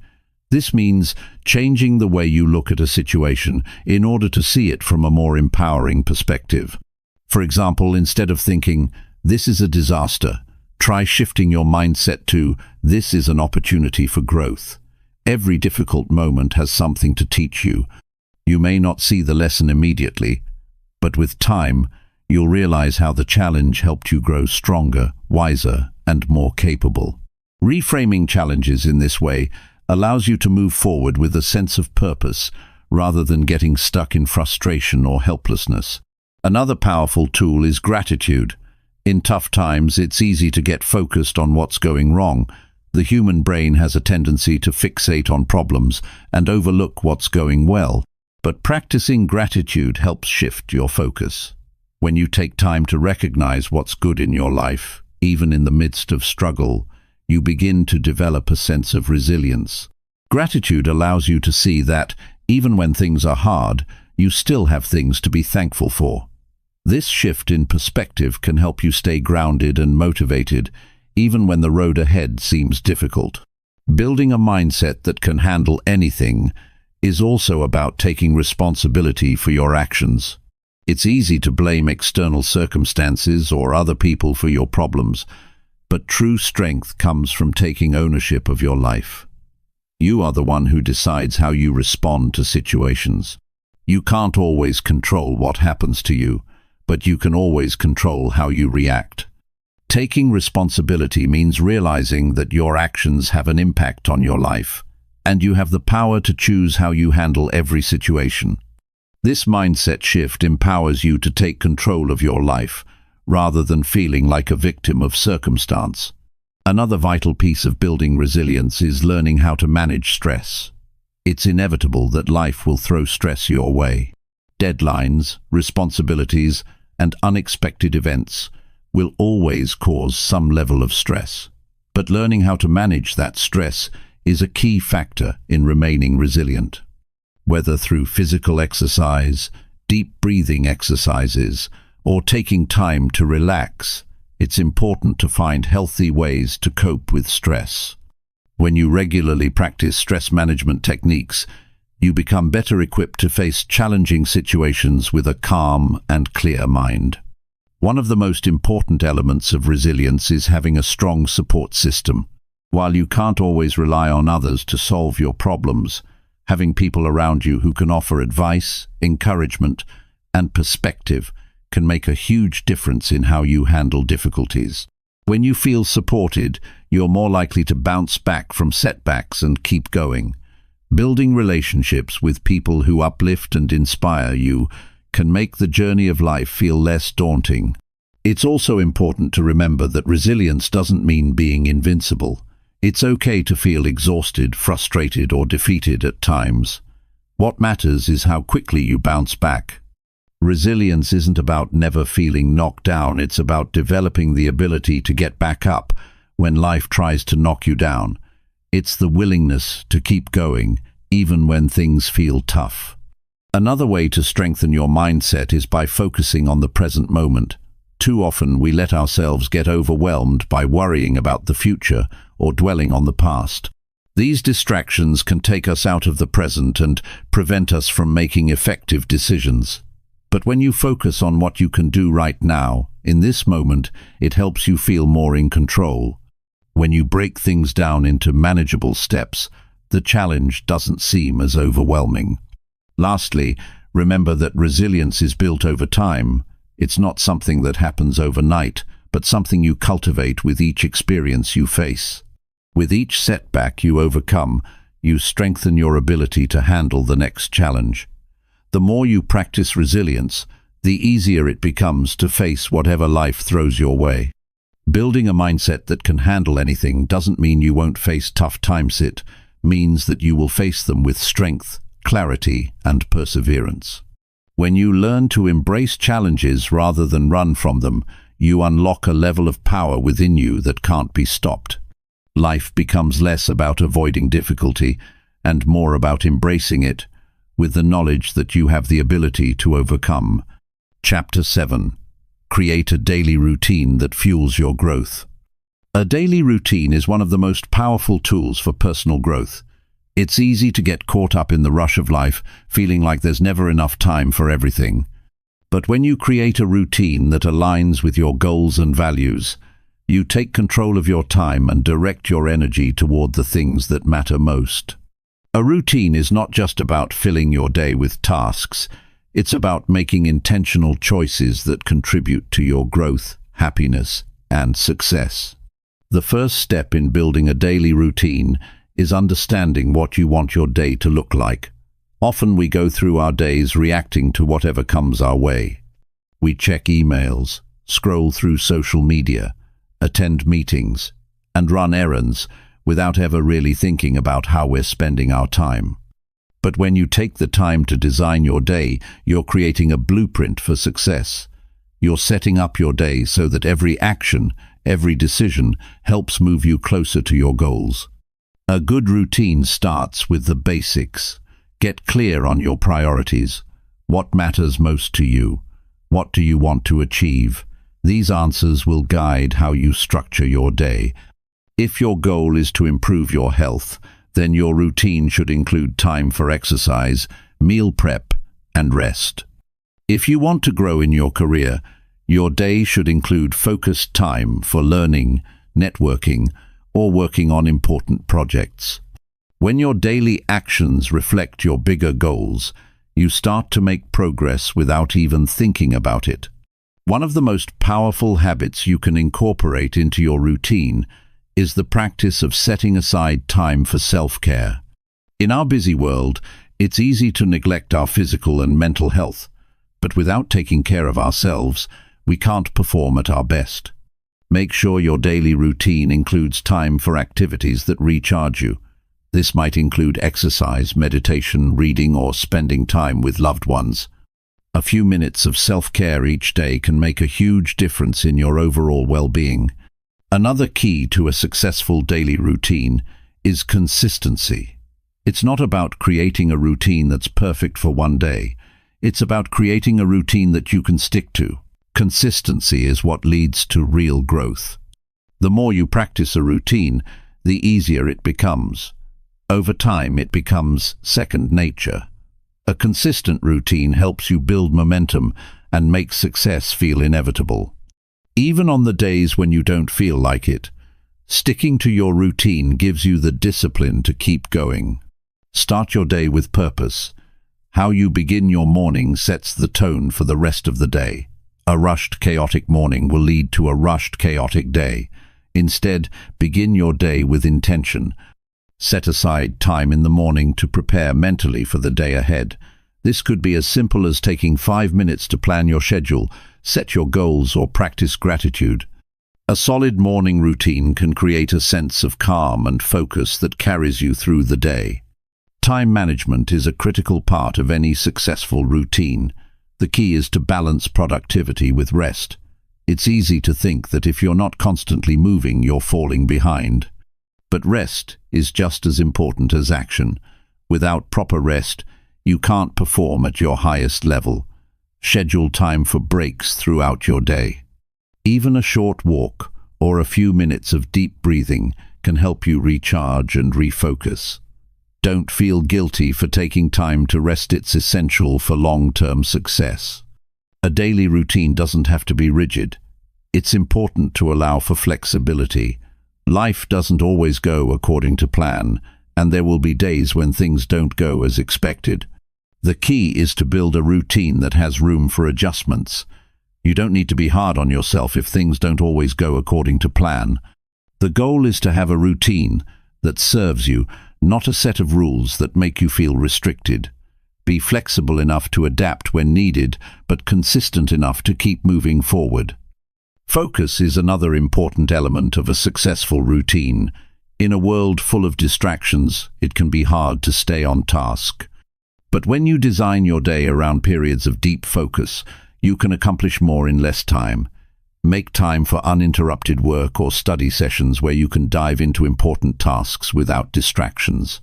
This means changing the way you look at a situation in order to see it from a more empowering perspective. For example, instead of thinking, "This is a disaster," try shifting your mindset to, "This is an opportunity for growth." Every difficult moment has something to teach you. You may not see the lesson immediately, but with time, you'll realize how the challenge helped you grow stronger, wiser, and more capable. Reframing challenges in this way allows you to move forward with a sense of purpose, rather than getting stuck in frustration or helplessness. Another powerful tool is gratitude. In tough times, it's easy to get focused on what's going wrong. The human brain has a tendency to fixate on problems and overlook what's going well. But practicing gratitude helps shift your focus. When you take time to recognize what's good in your life, even in the midst of struggle, you begin to develop a sense of resilience. Gratitude allows you to see that, even when things are hard, you still have things to be thankful for. This shift in perspective can help you stay grounded and motivated, even when the road ahead seems difficult. Building a mindset that can handle anything is also about taking responsibility for your actions. It's easy to blame external circumstances or other people for your problems, but true strength comes from taking ownership of your life. You are the one who decides how you respond to situations. You can't always control what happens to you, but you can always control how you react. Taking responsibility means realizing that your actions have an impact on your life, and you have the power to choose how you handle every situation. This mindset shift empowers you to take control of your life, rather than feeling like a victim of circumstance. Another vital piece of building resilience is learning how to manage stress. It's inevitable that life will throw stress your way. Deadlines, responsibilities, and unexpected events will always cause some level of stress. But learning how to manage that stress is a key factor in remaining resilient. Whether through physical exercise, deep breathing exercises, or taking time to relax, it's important to find healthy ways to cope with stress. When you regularly practice stress management techniques, you become better equipped to face challenging situations with a calm and clear mind. One of the most important elements of resilience is having a strong support system. While you can't always rely on others to solve your problems, having people around you who can offer advice, encouragement, and perspective can make a huge difference in how you handle difficulties. When you feel supported, you're more likely to bounce back from setbacks and keep going. Building relationships with people who uplift and inspire you can make the journey of life feel less daunting. It's also important to remember that resilience doesn't mean being invincible. It's okay to feel exhausted, frustrated, or defeated at times. What matters is how quickly you bounce back. Resilience isn't about never feeling knocked down, it's about developing the ability to get back up when life tries to knock you down. It's the willingness to keep going, even when things feel tough. Another way to strengthen your mindset is by focusing on the present moment. Too often we let ourselves get overwhelmed by worrying about the future or dwelling on the past. These distractions can take us out of the present and prevent us from making effective decisions. But when you focus on what you can do right now, in this moment, it helps you feel more in control. When you break things down into manageable steps, the challenge doesn't seem as overwhelming. Lastly, remember that resilience is built over time. It's not something that happens overnight, but something you cultivate with each experience you face. With each setback you overcome, you strengthen your ability to handle the next challenge. The more you practice resilience, the easier it becomes to face whatever life throws your way. Building a mindset that can handle anything doesn't mean you won't face tough times. It means that you will face them with strength, clarity, and perseverance. When you learn to embrace challenges rather than run from them, you unlock a level of power within you that can't be stopped. Life becomes less about avoiding difficulty and more about embracing it, with the knowledge that you have the ability to overcome. Chapter 7. Create a daily routine that fuels your growth. A daily routine is one of the most powerful tools for personal growth. It's easy to get caught up in the rush of life, feeling like there's never enough time for everything. But when you create a routine that aligns with your goals and values, you take control of your time and direct your energy toward the things that matter most. A routine is not just about filling your day with tasks. It's about making intentional choices that contribute to your growth, happiness, and success. The first step in building a daily routine is understanding what you want your day to look like. Often we go through our days reacting to whatever comes our way. We check emails, scroll through social media, attend meetings, and run errands without ever really thinking about how we're spending our time. But when you take the time to design your day, you're creating a blueprint for success. You're setting up your day so that every action, every decision helps move you closer to your goals. A good routine starts with the basics. Get clear on your priorities. What matters most to you? What do you want to achieve? These answers will guide how you structure your day. If your goal is to improve your health, then your routine should include time for exercise, meal prep, and rest. If you want to grow in your career, your day should include focused time for learning, networking, or working on important projects. When your daily actions reflect your bigger goals, you start to make progress without even thinking about it. One of the most powerful habits you can incorporate into your routine is the practice of setting aside time for self-care. In our busy world, it's easy to neglect our physical and mental health, but without taking care of ourselves, we can't perform at our best. Make sure your daily routine includes time for activities that recharge you. This might include exercise, meditation, reading, or spending time with loved ones. A few minutes of self-care each day can make a huge difference in your overall well-being. Another key to a successful daily routine is consistency. It's not about creating a routine that's perfect for one day. It's about creating a routine that you can stick to. Consistency is what leads to real growth. The more you practice a routine, the easier it becomes. Over time, it becomes second nature. A consistent routine helps you build momentum and makes success feel inevitable. Even on the days when you don't feel like it, sticking to your routine gives you the discipline to keep going. Start your day with purpose. How you begin your morning sets the tone for the rest of the day. A rushed, chaotic morning will lead to a rushed, chaotic day. Instead, begin your day with intention. Set aside time in the morning to prepare mentally for the day ahead. This could be as simple as taking 5 minutes to plan your schedule, set your goals, or practice gratitude. A solid morning routine can create a sense of calm and focus that carries you through the day. Time management is a critical part of any successful routine. The key is to balance productivity with rest. It's easy to think that if you're not constantly moving, you're falling behind. But rest is just as important as action. Without proper rest, you can't perform at your highest level. Schedule time for breaks throughout your day. Even a short walk or a few minutes of deep breathing can help you recharge and refocus. Don't feel guilty for taking time to rest. It's essential for long-term success. A daily routine doesn't have to be rigid. It's important to allow for flexibility. Life doesn't always go according to plan, and there will be days when things don't go as expected. The key is to build a routine that has room for adjustments. You don't need to be hard on yourself if things don't always go according to plan. The goal is to have a routine that serves you, not a set of rules that make you feel restricted. Be flexible enough to adapt when needed, but consistent enough to keep moving forward. Focus is another important element of a successful routine. In a world full of distractions, it can be hard to stay on task. But when you design your day around periods of deep focus, you can accomplish more in less time. Make time for uninterrupted work or study sessions where you can dive into important tasks without distractions.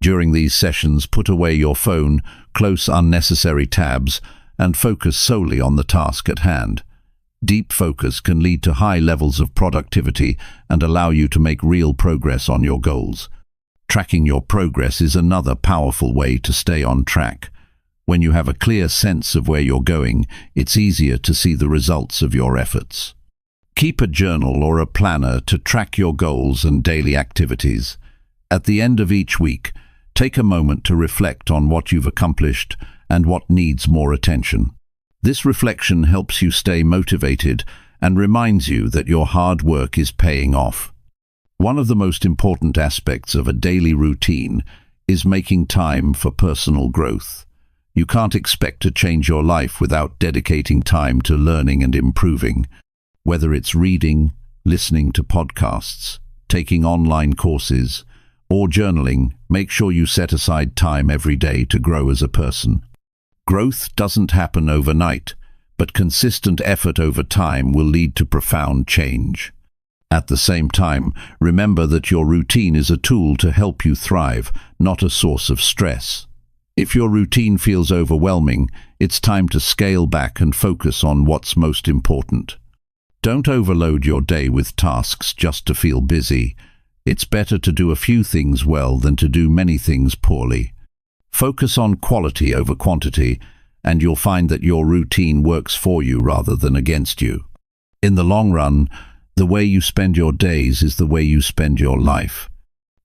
During these sessions, put away your phone, close unnecessary tabs, and focus solely on the task at hand. Deep focus can lead to high levels of productivity and allow you to make real progress on your goals. Tracking your progress is another powerful way to stay on track. When you have a clear sense of where you're going, it's easier to see the results of your efforts. Keep a journal or a planner to track your goals and daily activities. At the end of each week, take a moment to reflect on what you've accomplished and what needs more attention. This reflection helps you stay motivated and reminds you that your hard work is paying off. One of the most important aspects of a daily routine is making time for personal growth. You can't expect to change your life without dedicating time to learning and improving. Whether it's reading, listening to podcasts, taking online courses, or journaling, make sure you set aside time every day to grow as a person. Growth doesn't happen overnight, but consistent effort over time will lead to profound change. At the same time, remember that your routine is a tool to help you thrive, not a source of stress. If your routine feels overwhelming, it's time to scale back and focus on what's most important. Don't overload your day with tasks just to feel busy. It's better to do a few things well than to do many things poorly. Focus on quality over quantity, and you'll find that your routine works for you rather than against you. In the long run, the way you spend your days is the way you spend your life.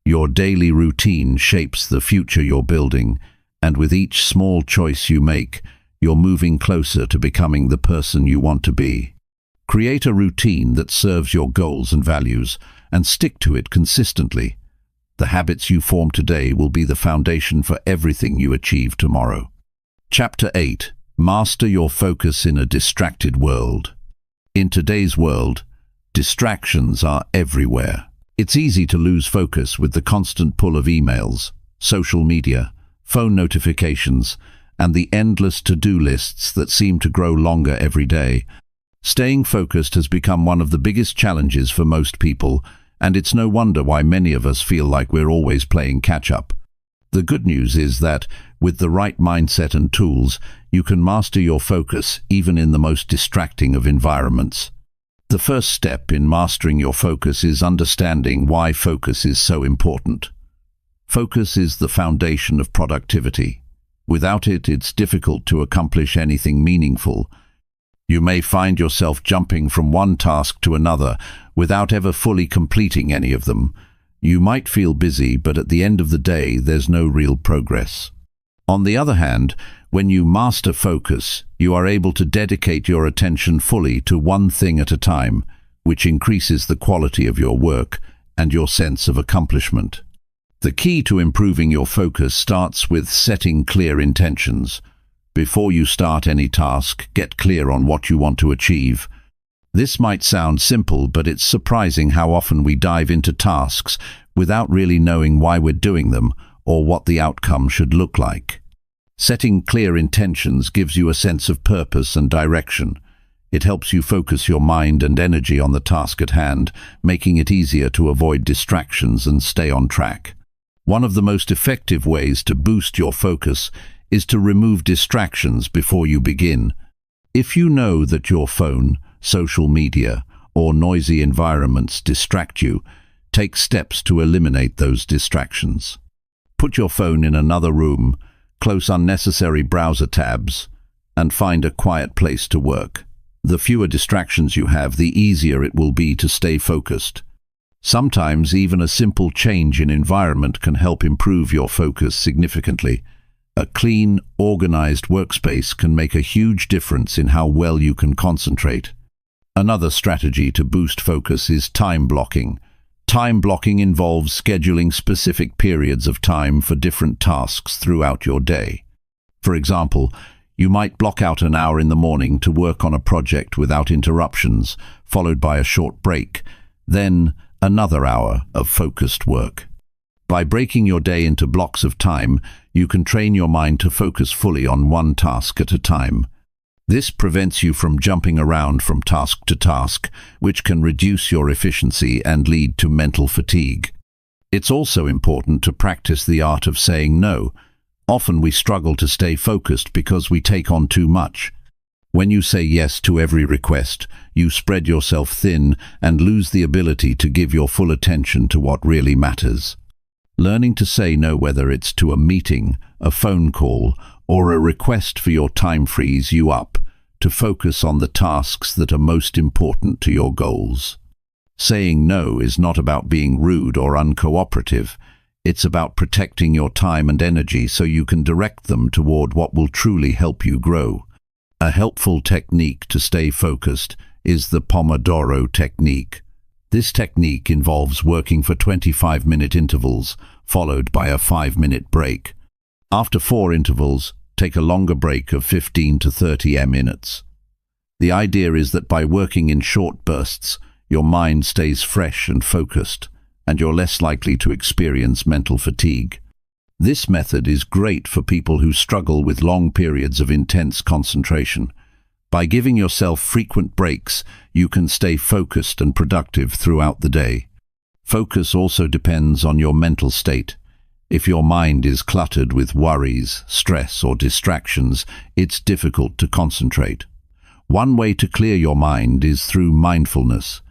Your daily routine shapes the future you're building, and with each small choice you make, you're moving closer to becoming the person you want to be. Create a routine that serves your goals and values, and stick to it consistently. The habits you form today will be the foundation for everything you achieve tomorrow. Chapter 8. Master your focus in a distracted world. In today's world, distractions are everywhere. It's easy to lose focus with the constant pull of emails, social media, phone notifications, and the endless to-do lists that seem to grow longer every day. Staying focused has become one of the biggest challenges for most people, and it's no wonder why many of us feel like we're always playing catch-up. The good news is that, with the right mindset and tools, you can master your focus even in the most distracting of environments. The first step in mastering your focus is understanding why focus is so important. Focus is the foundation of productivity. Without it, it's difficult to accomplish anything meaningful. You may find yourself jumping from one task to another without ever fully completing any of them. You might feel busy, but at the end of the day, there's no real progress. On the other hand, when you master focus, you are able to dedicate your attention fully to one thing at a time, which increases the quality of your work and your sense of accomplishment. The key to improving your focus starts with setting clear intentions. Before you start any task, get clear on what you want to achieve. This might sound simple, but it's surprising how often we dive into tasks without really knowing why we're doing them or what the outcome should look like. Setting clear intentions gives you a sense of purpose and direction. It helps you focus your mind and energy on the task at hand, making it easier to avoid distractions and stay on track. One of the most effective ways to boost your focus is to remove distractions before you begin. If you know that your phone, social media, or noisy environments distract you, take steps to eliminate those distractions. Put your phone in another room, close unnecessary browser tabs, and find a quiet place to work. The fewer distractions you have, the easier it will be to stay focused. Sometimes even a simple change in environment can help improve your focus significantly. A clean, organized workspace can make a huge difference in how well you can concentrate. Another strategy to boost focus is time blocking. Time blocking involves scheduling specific periods of time for different tasks throughout your day. For example, you might block out an hour in the morning to work on a project without interruptions, followed by a short break, then another hour of focused work. By breaking your day into blocks of time, you can train your mind to focus fully on one task at a time. This prevents you from jumping around from task to task, which can reduce your efficiency and lead to mental fatigue. It's also important to practice the art of saying no. Often we struggle to stay focused because we take on too much. When you say yes to every request, you spread yourself thin and lose the ability to give your full attention to what really matters. Learning to say no, whether it's to a meeting, a phone call, or a request for your time, frees you up to focus on the tasks that are most important to your goals. Saying no is not about being rude or uncooperative. It's about protecting your time and energy so you can direct them toward what will truly help you grow. A helpful technique to stay focused is the Pomodoro technique. This technique involves working for 25-minute intervals, followed by a 5-minute break. After 4 intervals, take a longer break of 15 to 30 minutes. The idea is that by working in short bursts, your mind stays fresh and focused, and you're less likely to experience mental fatigue. This method is great for people who struggle with long periods of intense concentration. By giving yourself frequent breaks, you can stay focused and productive throughout the day. Focus also depends on your mental state. If your mind is cluttered with worries, stress, or distractions, it's difficult to concentrate. One way to clear your mind is through mindfulness.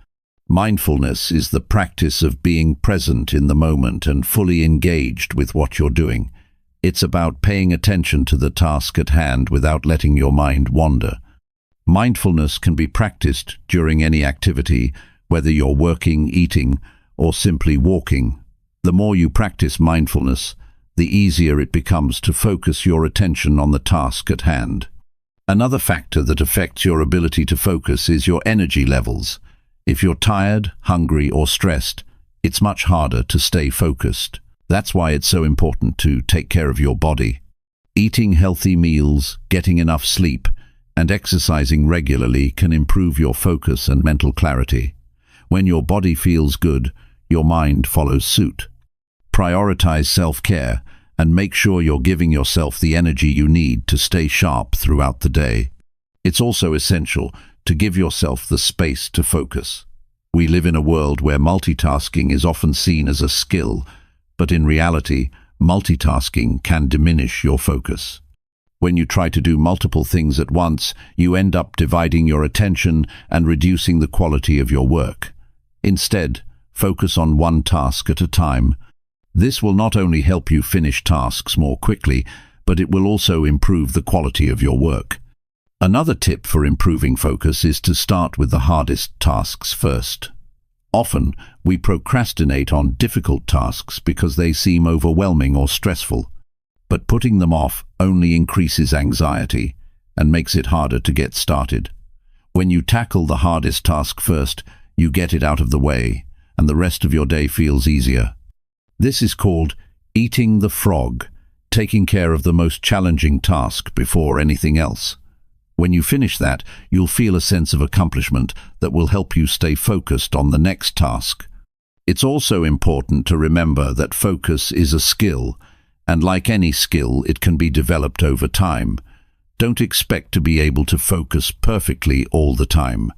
Mindfulness is the practice of being present in the moment and fully engaged with what you're doing. It's about paying attention to the task at hand without letting your mind wander. Mindfulness can be practiced during any activity, whether you're working, eating, or simply walking. The more you practice mindfulness, the easier it becomes to focus your attention on the task at hand. Another factor that affects your ability to focus is your energy levels. If you're tired, hungry, or stressed, it's much harder to stay focused. That's why it's so important to take care of your body. Eating healthy meals, getting enough sleep, and exercising regularly can improve your focus and mental clarity. When your body feels good, your mind follows suit. Prioritize self-care and make sure you're giving yourself the energy you need to stay sharp throughout the day. It's also essential to give yourself the space to focus. We live in a world where multitasking is often seen as a skill, but in reality, multitasking can diminish your focus. When you try to do multiple things at once, you end up dividing your attention and reducing the quality of your work. Instead, focus on one task at a time. This will not only help you finish tasks more quickly, but it will also improve the quality of your work. Another tip for improving focus is to start with the hardest tasks first. Often, we procrastinate on difficult tasks because they seem overwhelming or stressful, but putting them off only increases anxiety and makes it harder to get started. When you tackle the hardest task first, You get it out of the way, and the rest of your day feels easier. This is called eating the frog, taking care of the most challenging task before anything else. When you finish that, you'll feel a sense of accomplishment that will help you stay focused on the next task. It's also important to remember that focus is a skill, and like any skill, it can be developed over time. Don't expect to be able to focus perfectly all the time.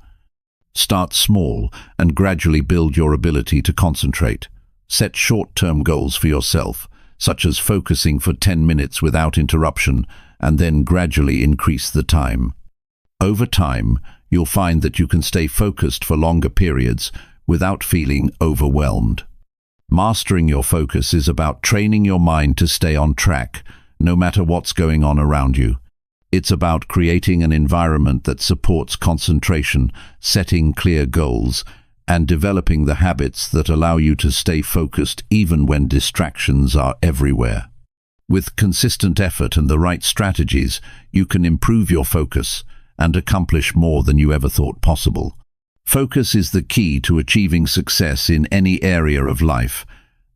Start small and gradually build your ability to concentrate. Set short-term goals for yourself, such as focusing for 10 minutes without interruption, and then gradually increase the time. Over time, you'll find that you can stay focused for longer periods without feeling overwhelmed. Mastering your focus is about training your mind to stay on track, no matter what's going on around you. It's about creating an environment that supports concentration, setting clear goals, and developing the habits that allow you to stay focused even when distractions are everywhere. With consistent effort and the right strategies, you can improve your focus and accomplish more than you ever thought possible. Focus is the key to achieving success in any area of life,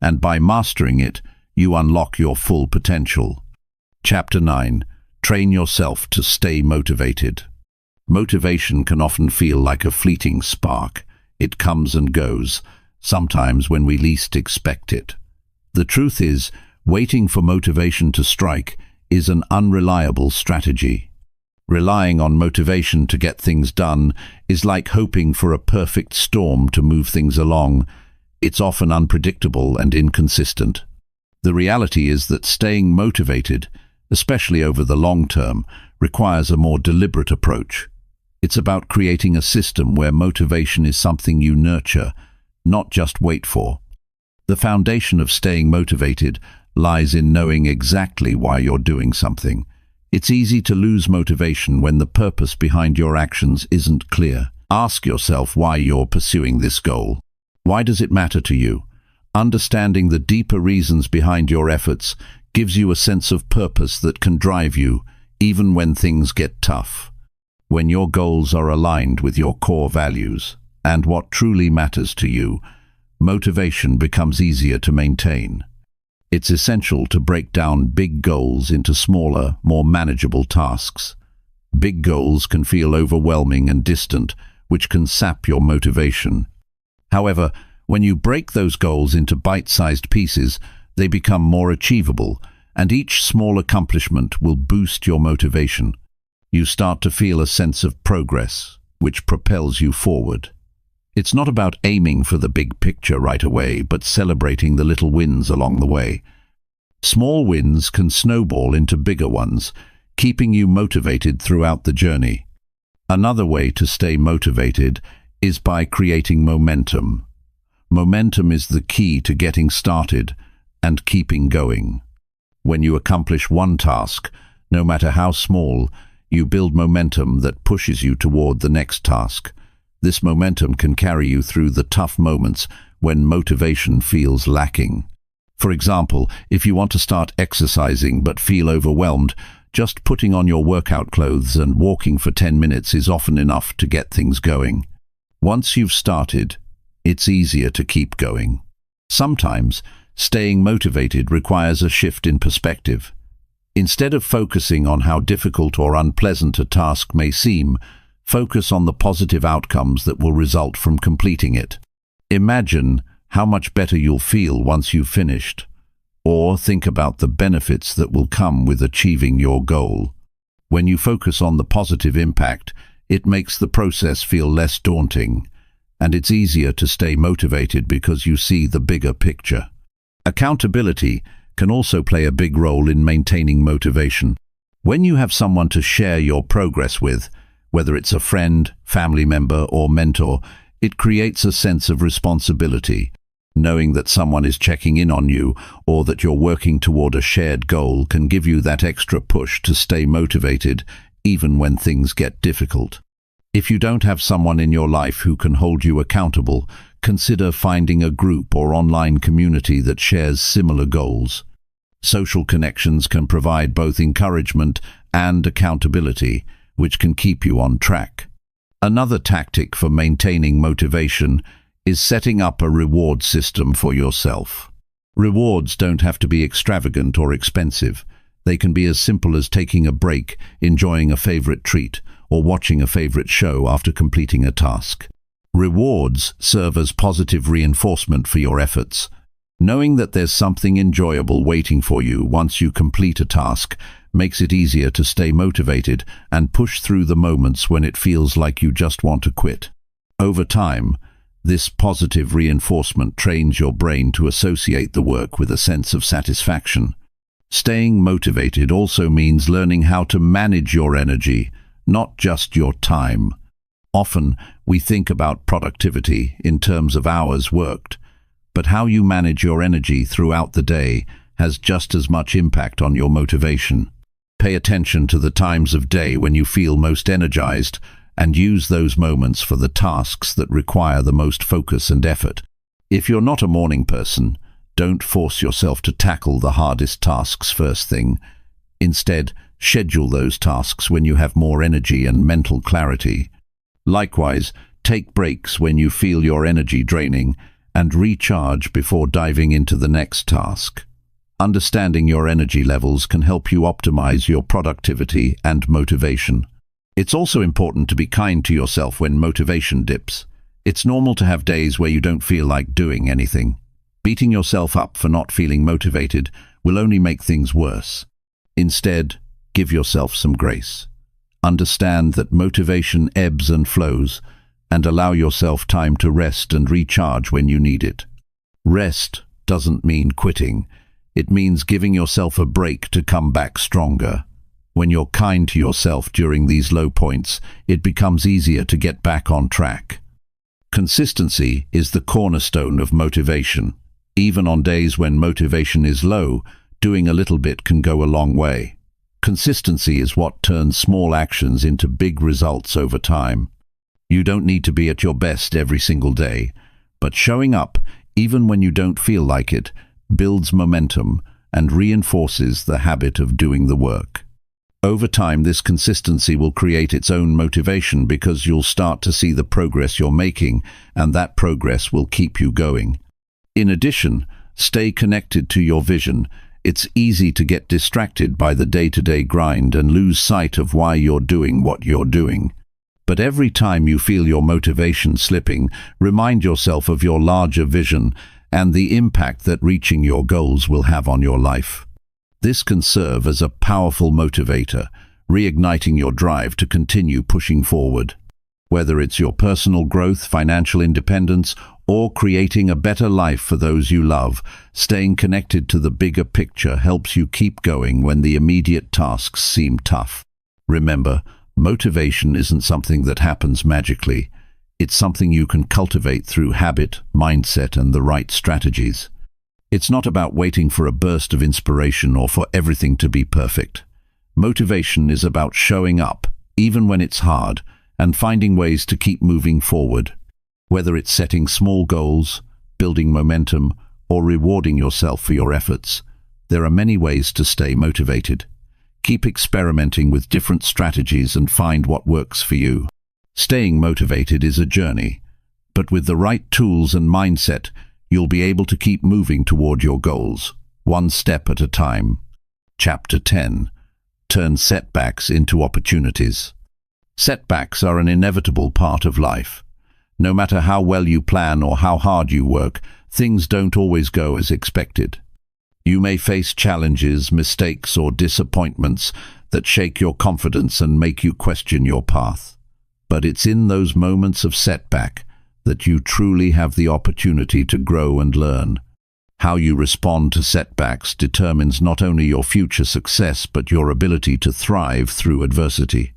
and by mastering it, you unlock your full potential. Chapter 9. Train yourself to stay motivated. Motivation can often feel like a fleeting spark. It comes and goes, sometimes when we least expect it. The truth is, waiting for motivation to strike is an unreliable strategy. Relying on motivation to get things done is like hoping for a perfect storm to move things along. It's often unpredictable and inconsistent. The reality is that staying motivated, especially over the long term, requires a more deliberate approach. It's about creating a system where motivation is something you nurture, not just wait for. The foundation of staying motivated lies in knowing exactly why you're doing something. It's easy to lose motivation when the purpose behind your actions isn't clear. Ask yourself why you're pursuing this goal. Why does it matter to you? Understanding the deeper reasons behind your efforts gives you a sense of purpose that can drive you, even when things get tough. When your goals are aligned with your core values and what truly matters to you, motivation becomes easier to maintain. It's essential to break down big goals into smaller, more manageable tasks. Big goals can feel overwhelming and distant, which can sap your motivation. However, when you break those goals into bite-sized pieces, they become more achievable, and each small accomplishment will boost your motivation. You start to feel a sense of progress, which propels you forward. It's not about aiming for the big picture right away, but celebrating the little wins along the way. Small wins can snowball into bigger ones, keeping you motivated throughout the journey. Another way to stay motivated is by creating momentum. Momentum is the key to getting started and keeping going. When you accomplish one task, no matter how small, you build momentum that pushes you toward the next task. This momentum can carry you through the tough moments when motivation feels lacking. For example, if you want to start exercising but feel overwhelmed, just putting on your workout clothes and walking for 10 minutes is often enough to get things going. Once you've started, it's easier to keep going. Sometimes, staying motivated requires a shift in perspective. Instead of focusing on how difficult or unpleasant a task may seem, focus on the positive outcomes that will result from completing it. Imagine how much better you'll feel once you've finished, or think about the benefits that will come with achieving your goal. When you focus on the positive impact, it makes the process feel less daunting, and it's easier to stay motivated because you see the bigger picture. Accountability can also play a big role in maintaining motivation. When you have someone to share your progress with, whether it's a friend, family member, or mentor, it creates a sense of responsibility. Knowing that someone is checking in on you or that you're working toward a shared goal can give you that extra push to stay motivated even when things get difficult. If you don't have someone in your life who can hold you accountable, consider finding a group or online community that shares similar goals. Social connections can provide both encouragement and accountability, which can keep you on track. Another tactic for maintaining motivation is setting up a reward system for yourself. Rewards don't have to be extravagant or expensive. They can be as simple as taking a break, enjoying a favorite treat, or watching a favorite show after completing a task. Rewards serve as positive reinforcement for your efforts. Knowing that there's something enjoyable waiting for you once you complete a task makes it easier to stay motivated and push through the moments when it feels like you just want to quit. Over time, this positive reinforcement trains your brain to associate the work with a sense of satisfaction. Staying motivated also means learning how to manage your energy, not just your time. Often, we think about productivity in terms of hours worked, but how you manage your energy throughout the day has just as much impact on your motivation. Pay attention to the times of day when you feel most energized and use those moments for the tasks that require the most focus and effort. If you're not a morning person, don't force yourself to tackle the hardest tasks first thing. Instead, schedule those tasks when you have more energy and mental clarity. Likewise, take breaks when you feel your energy draining and recharge before diving into the next task. Understanding your energy levels can help you optimize your productivity and motivation. It's also important to be kind to yourself when motivation dips. It's normal to have days where you don't feel like doing anything. Beating yourself up for not feeling motivated will only make things worse. Instead, give yourself some grace. Understand that motivation ebbs and flows, and allow yourself time to rest and recharge when you need it. Rest doesn't mean quitting. It means giving yourself a break to come back stronger. When you're kind to yourself during these low points, it becomes easier to get back on track. Consistency is the cornerstone of motivation. Even on days when motivation is low, doing a little bit can go a long way. Consistency is what turns small actions into big results over time. You don't need to be at your best every single day, but showing up, even when you don't feel like it, builds momentum and reinforces the habit of doing the work. Over time, this consistency will create its own motivation because you'll start to see the progress you're making, and that progress will keep you going. In addition, stay connected to your vision. It's easy to get distracted by the day-to-day grind and lose sight of why you're doing what you're doing. But every time you feel your motivation slipping, remind yourself of your larger vision and the impact that reaching your goals will have on your life. This can serve as a powerful motivator, reigniting your drive to continue pushing forward. Whether it's your personal growth, financial independence, or creating a better life for those you love, staying connected to the bigger picture helps you keep going when the immediate tasks seem tough. Remember, motivation isn't something that happens magically. It's something you can cultivate through habit, mindset, and the right strategies. It's not about waiting for a burst of inspiration or for everything to be perfect. Motivation is about showing up, even when it's hard, and finding ways to keep moving forward. Whether it's setting small goals, building momentum, or rewarding yourself for your efforts, there are many ways to stay motivated. Keep experimenting with different strategies and find what works for you. Staying motivated is a journey, but with the right tools and mindset, you'll be able to keep moving toward your goals, one step at a time. Chapter 10. Turn setbacks into opportunities. Setbacks are an inevitable part of life. No matter how well you plan or how hard you work, things don't always go as expected. You may face challenges, mistakes, or disappointments that shake your confidence and make you question your path. But it's in those moments of setback that you truly have the opportunity to grow and learn. How you respond to setbacks determines not only your future success but your ability to thrive through adversity.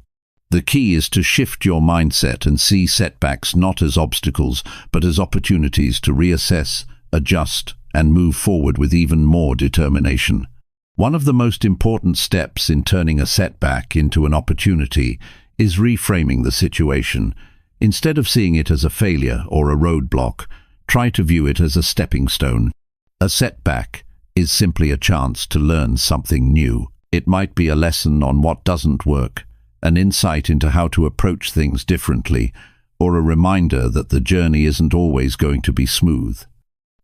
The key is to shift your mindset and see setbacks not as obstacles, but as opportunities to reassess, adjust, and move forward with even more determination. One of the most important steps in turning a setback into an opportunity is reframing the situation. Instead of seeing it as a failure or a roadblock, try to view it as a stepping stone. A setback is simply a chance to learn something new. It might be a lesson on what doesn't work, an insight into how to approach things differently, or a reminder that the journey isn't always going to be smooth.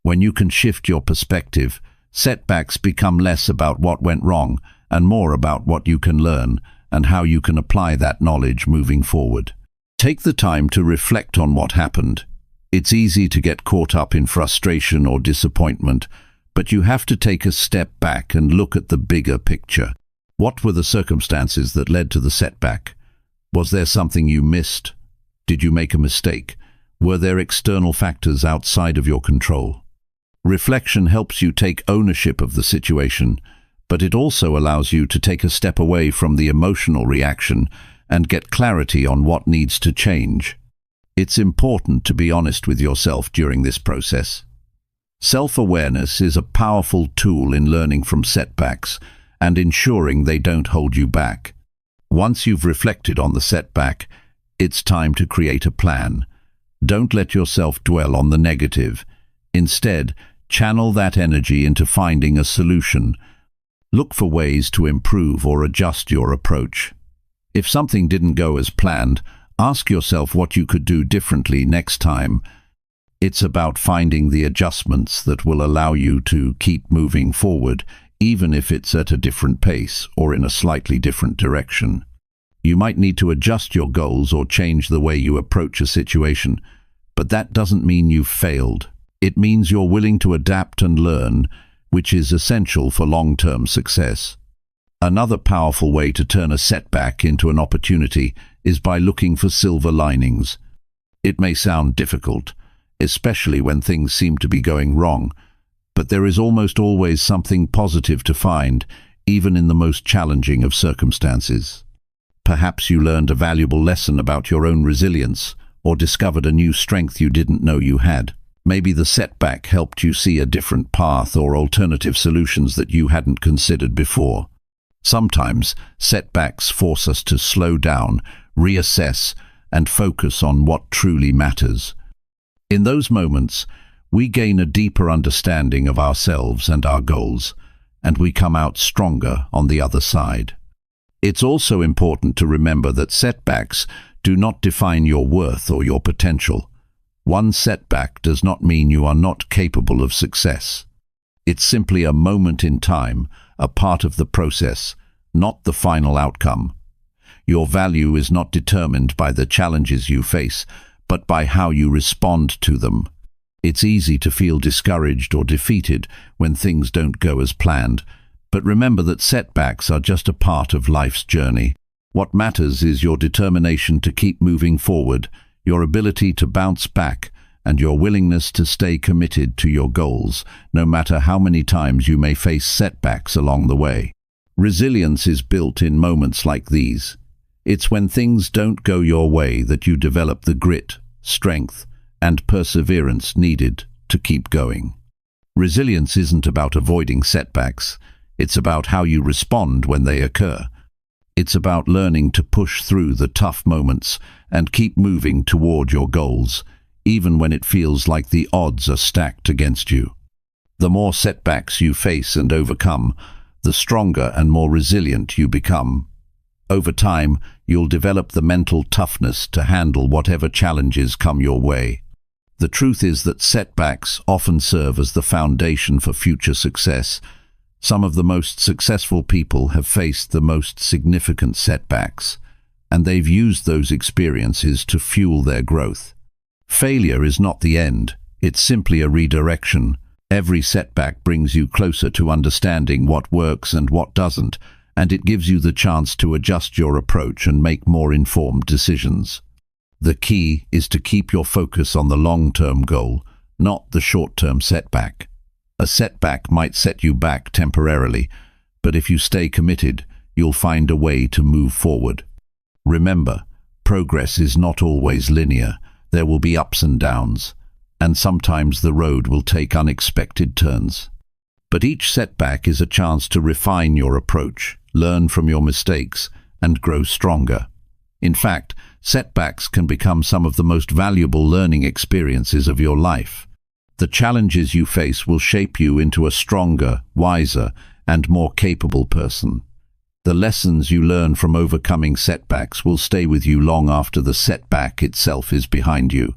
When you can shift your perspective, setbacks become less about what went wrong and more about what you can learn and how you can apply that knowledge moving forward. Take the time to reflect on what happened. It's easy to get caught up in frustration or disappointment, but you have to take a step back and look at the bigger picture. What were the circumstances that led to the setback? Was there something you missed? Did you make a mistake? Were there external factors outside of your control? Reflection helps you take ownership of the situation, but it also allows you to take a step away from the emotional reaction and get clarity on what needs to change. It's important to be honest with yourself during this process. Self-awareness is a powerful tool in learning from setbacks and ensuring they don't hold you back. Once you've reflected on the setback, it's time to create a plan. Don't let yourself dwell on the negative. Instead, channel that energy into finding a solution. Look for ways to improve or adjust your approach. If something didn't go as planned, ask yourself what you could do differently next time. It's about finding the adjustments that will allow you to keep moving forward, even if it's at a different pace or in a slightly different direction. You might need to adjust your goals or change the way you approach a situation, but that doesn't mean you've failed. It means you're willing to adapt and learn, which is essential for long-term success. Another powerful way to turn a setback into an opportunity is by looking for silver linings. It may sound difficult, especially when things seem to be going wrong, but there is almost always something positive to find, even in the most challenging of circumstances. Perhaps you learned a valuable lesson about your own resilience, or discovered a new strength you didn't know you had. Maybe the setback helped you see a different path or alternative solutions that you hadn't considered before. Sometimes, setbacks force us to slow down, reassess, and focus on what truly matters. In those moments, we gain a deeper understanding of ourselves and our goals, and we come out stronger on the other side. It's also important to remember that setbacks do not define your worth or your potential. One setback does not mean you are not capable of success. It's simply a moment in time, a part of the process, not the final outcome. Your value is not determined by the challenges you face, but by how you respond to them. It's easy to feel discouraged or defeated when things don't go as planned, but remember that setbacks are just a part of life's journey. What matters is your determination to keep moving forward, your ability to bounce back, and your willingness to stay committed to your goals, no matter how many times you may face setbacks along the way. Resilience is built in moments like these. It's when things don't go your way that you develop the grit, strength, and perseverance needed to keep going. Resilience isn't about avoiding setbacks. It's about how you respond when they occur. It's about learning to push through the tough moments and keep moving toward your goals, even when it feels like the odds are stacked against you. The more setbacks you face and overcome, the stronger and more resilient you become. Over time, you'll develop the mental toughness to handle whatever challenges come your way. The truth is that setbacks often serve as the foundation for future success. Some of the most successful people have faced the most significant setbacks, and they've used those experiences to fuel their growth. Failure is not the end, it's simply a redirection. Every setback brings you closer to understanding what works and what doesn't, and it gives you the chance to adjust your approach and make more informed decisions. The key is to keep your focus on the long-term goal, not the short-term setback. A setback might set you back temporarily, but if you stay committed, you'll find a way to move forward. Remember, progress is not always linear. There will be ups and downs, and sometimes the road will take unexpected turns. But each setback is a chance to refine your approach, learn from your mistakes, and grow stronger. In fact, setbacks can become some of the most valuable learning experiences of your life. The challenges you face will shape you into a stronger, wiser, and more capable person. The lessons you learn from overcoming setbacks will stay with you long after the setback itself is behind you.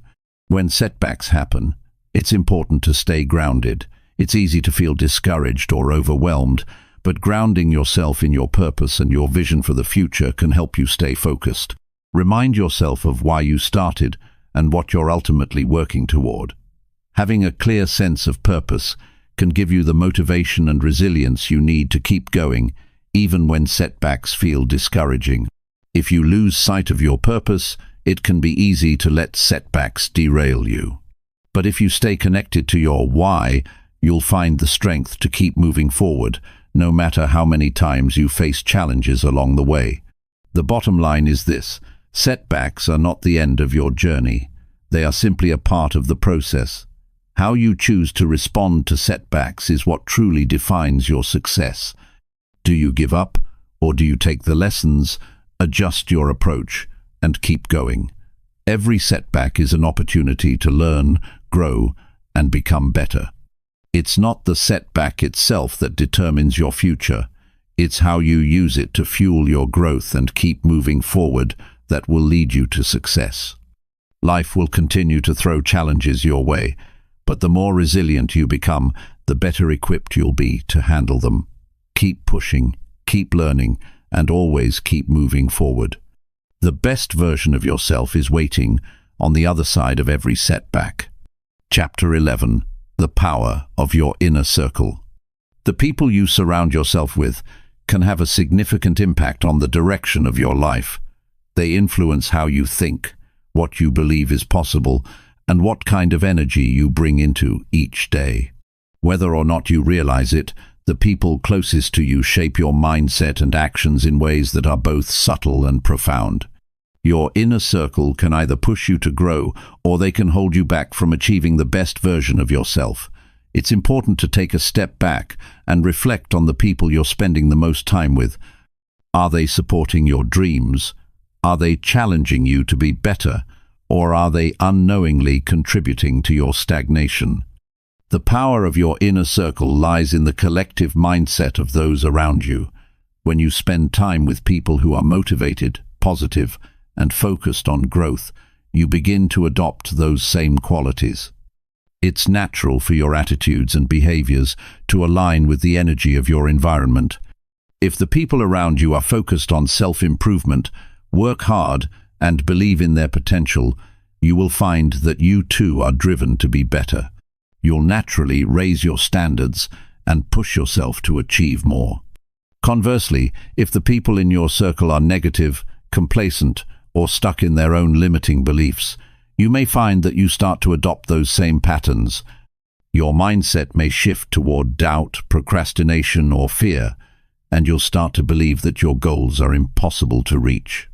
When setbacks happen, it's important to stay grounded. It's easy to feel discouraged or overwhelmed, but grounding yourself in your purpose and your vision for the future can help you stay focused. Remind yourself of why you started and what you're ultimately working toward. Having a clear sense of purpose can give you the motivation and resilience you need to keep going, even when setbacks feel discouraging. If you lose sight of your purpose, it can be easy to let setbacks derail you. But if you stay connected to your why, you'll find the strength to keep moving forward, no matter how many times you face challenges along the way. The bottom line is this: setbacks are not the end of your journey. They are simply a part of the process. How you choose to respond to setbacks is what truly defines your success. Do you give up, or do you take the lessons, adjust your approach, and keep going? Every setback is an opportunity to learn, grow, and become better. It's not the setback itself that determines your future. It's how you use it to fuel your growth and keep moving forward that will lead you to success. Life will continue to throw challenges your way, but the more resilient you become, the better equipped you'll be to handle them. Keep pushing, keep learning, and always keep moving forward. The best version of yourself is waiting on the other side of every setback. Chapter 11. The power of your inner circle. The people you surround yourself with can have a significant impact on the direction of your life. They influence how you think, what you believe is possible, and what kind of energy you bring into each day. Whether or not you realize it, the people closest to you shape your mindset and actions in ways that are both subtle and profound. Your inner circle can either push you to grow, or they can hold you back from achieving the best version of yourself. It's important to take a step back and reflect on the people you're spending the most time with. Are they supporting your dreams? Are they challenging you to be better? Or are they unknowingly contributing to your stagnation? The power of your inner circle lies in the collective mindset of those around you. When you spend time with people who are motivated, positive, and focused on growth, you begin to adopt those same qualities. It's natural for your attitudes and behaviors to align with the energy of your environment. If the people around you are focused on self-improvement, work hard, and believe in their potential, you will find that you too are driven to be better. You'll naturally raise your standards and push yourself to achieve more. Conversely, if the people in your circle are negative, complacent, or stuck in their own limiting beliefs, you may find that you start to adopt those same patterns. Your mindset may shift toward doubt, procrastination, or fear, and you'll start to believe that your goals are impossible to reach.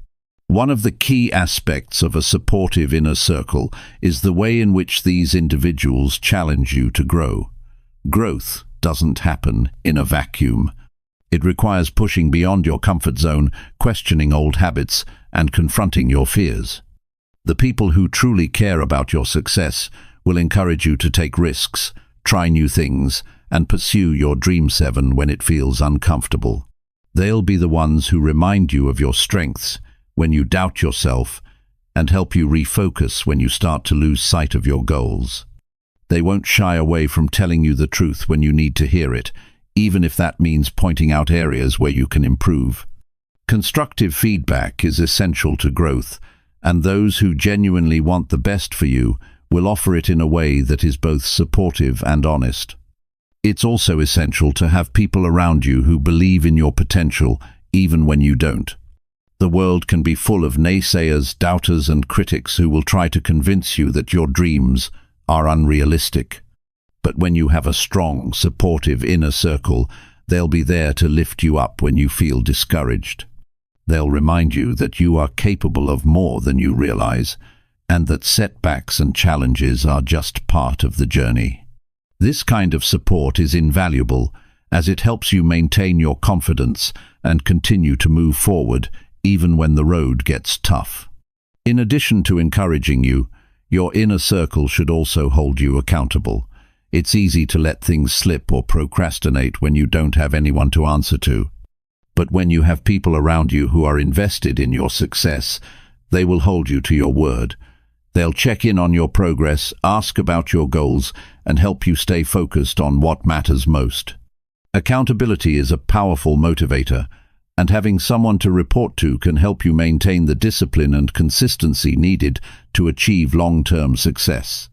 One of the key aspects of a supportive inner circle is the way in which these individuals challenge you to grow. Growth doesn't happen in a vacuum. It requires pushing beyond your comfort zone, questioning old habits, and confronting your fears. The people who truly care about your success will encourage you to take risks, try new things, and pursue your Dream 7 when it feels uncomfortable. They'll be the ones who remind you of your strengths when you doubt yourself and help you refocus when you start to lose sight of your goals. They won't shy away from telling you the truth when you need to hear it, even if that means pointing out areas where you can improve. Constructive feedback is essential to growth, and those who genuinely want the best for you will offer it in a way that is both supportive and honest. It's also essential to have people around you who believe in your potential, even when you don't. The world can be full of naysayers, doubters, and critics who will try to convince you that your dreams are unrealistic. But when you have a strong, supportive inner circle, they'll be there to lift you up when you feel discouraged. They'll remind you that you are capable of more than you realize, and that setbacks and challenges are just part of the journey. This kind of support is invaluable, as it helps you maintain your confidence and continue to move forward even when the road gets tough. In addition to encouraging you, your inner circle should also hold you accountable. It's easy to let things slip or procrastinate when you don't have anyone to answer to. But when you have people around you who are invested in your success, they will hold you to your word. They'll check in on your progress, ask about your goals, and help you stay focused on what matters most. Accountability is a powerful motivator, and having someone to report to can help you maintain the discipline and consistency needed to achieve long-term success.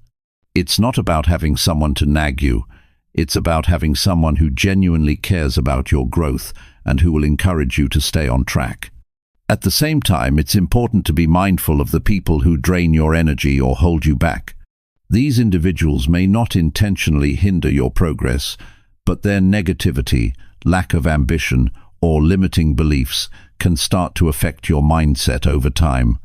It's not about having someone to nag you. It's about having someone who genuinely cares about your growth and who will encourage you to stay on track. At the same time, it's important to be mindful of the people who drain your energy or hold you back. These individuals may not intentionally hinder your progress, but their negativity, lack of ambition, or limiting beliefs can start to affect your mindset over time.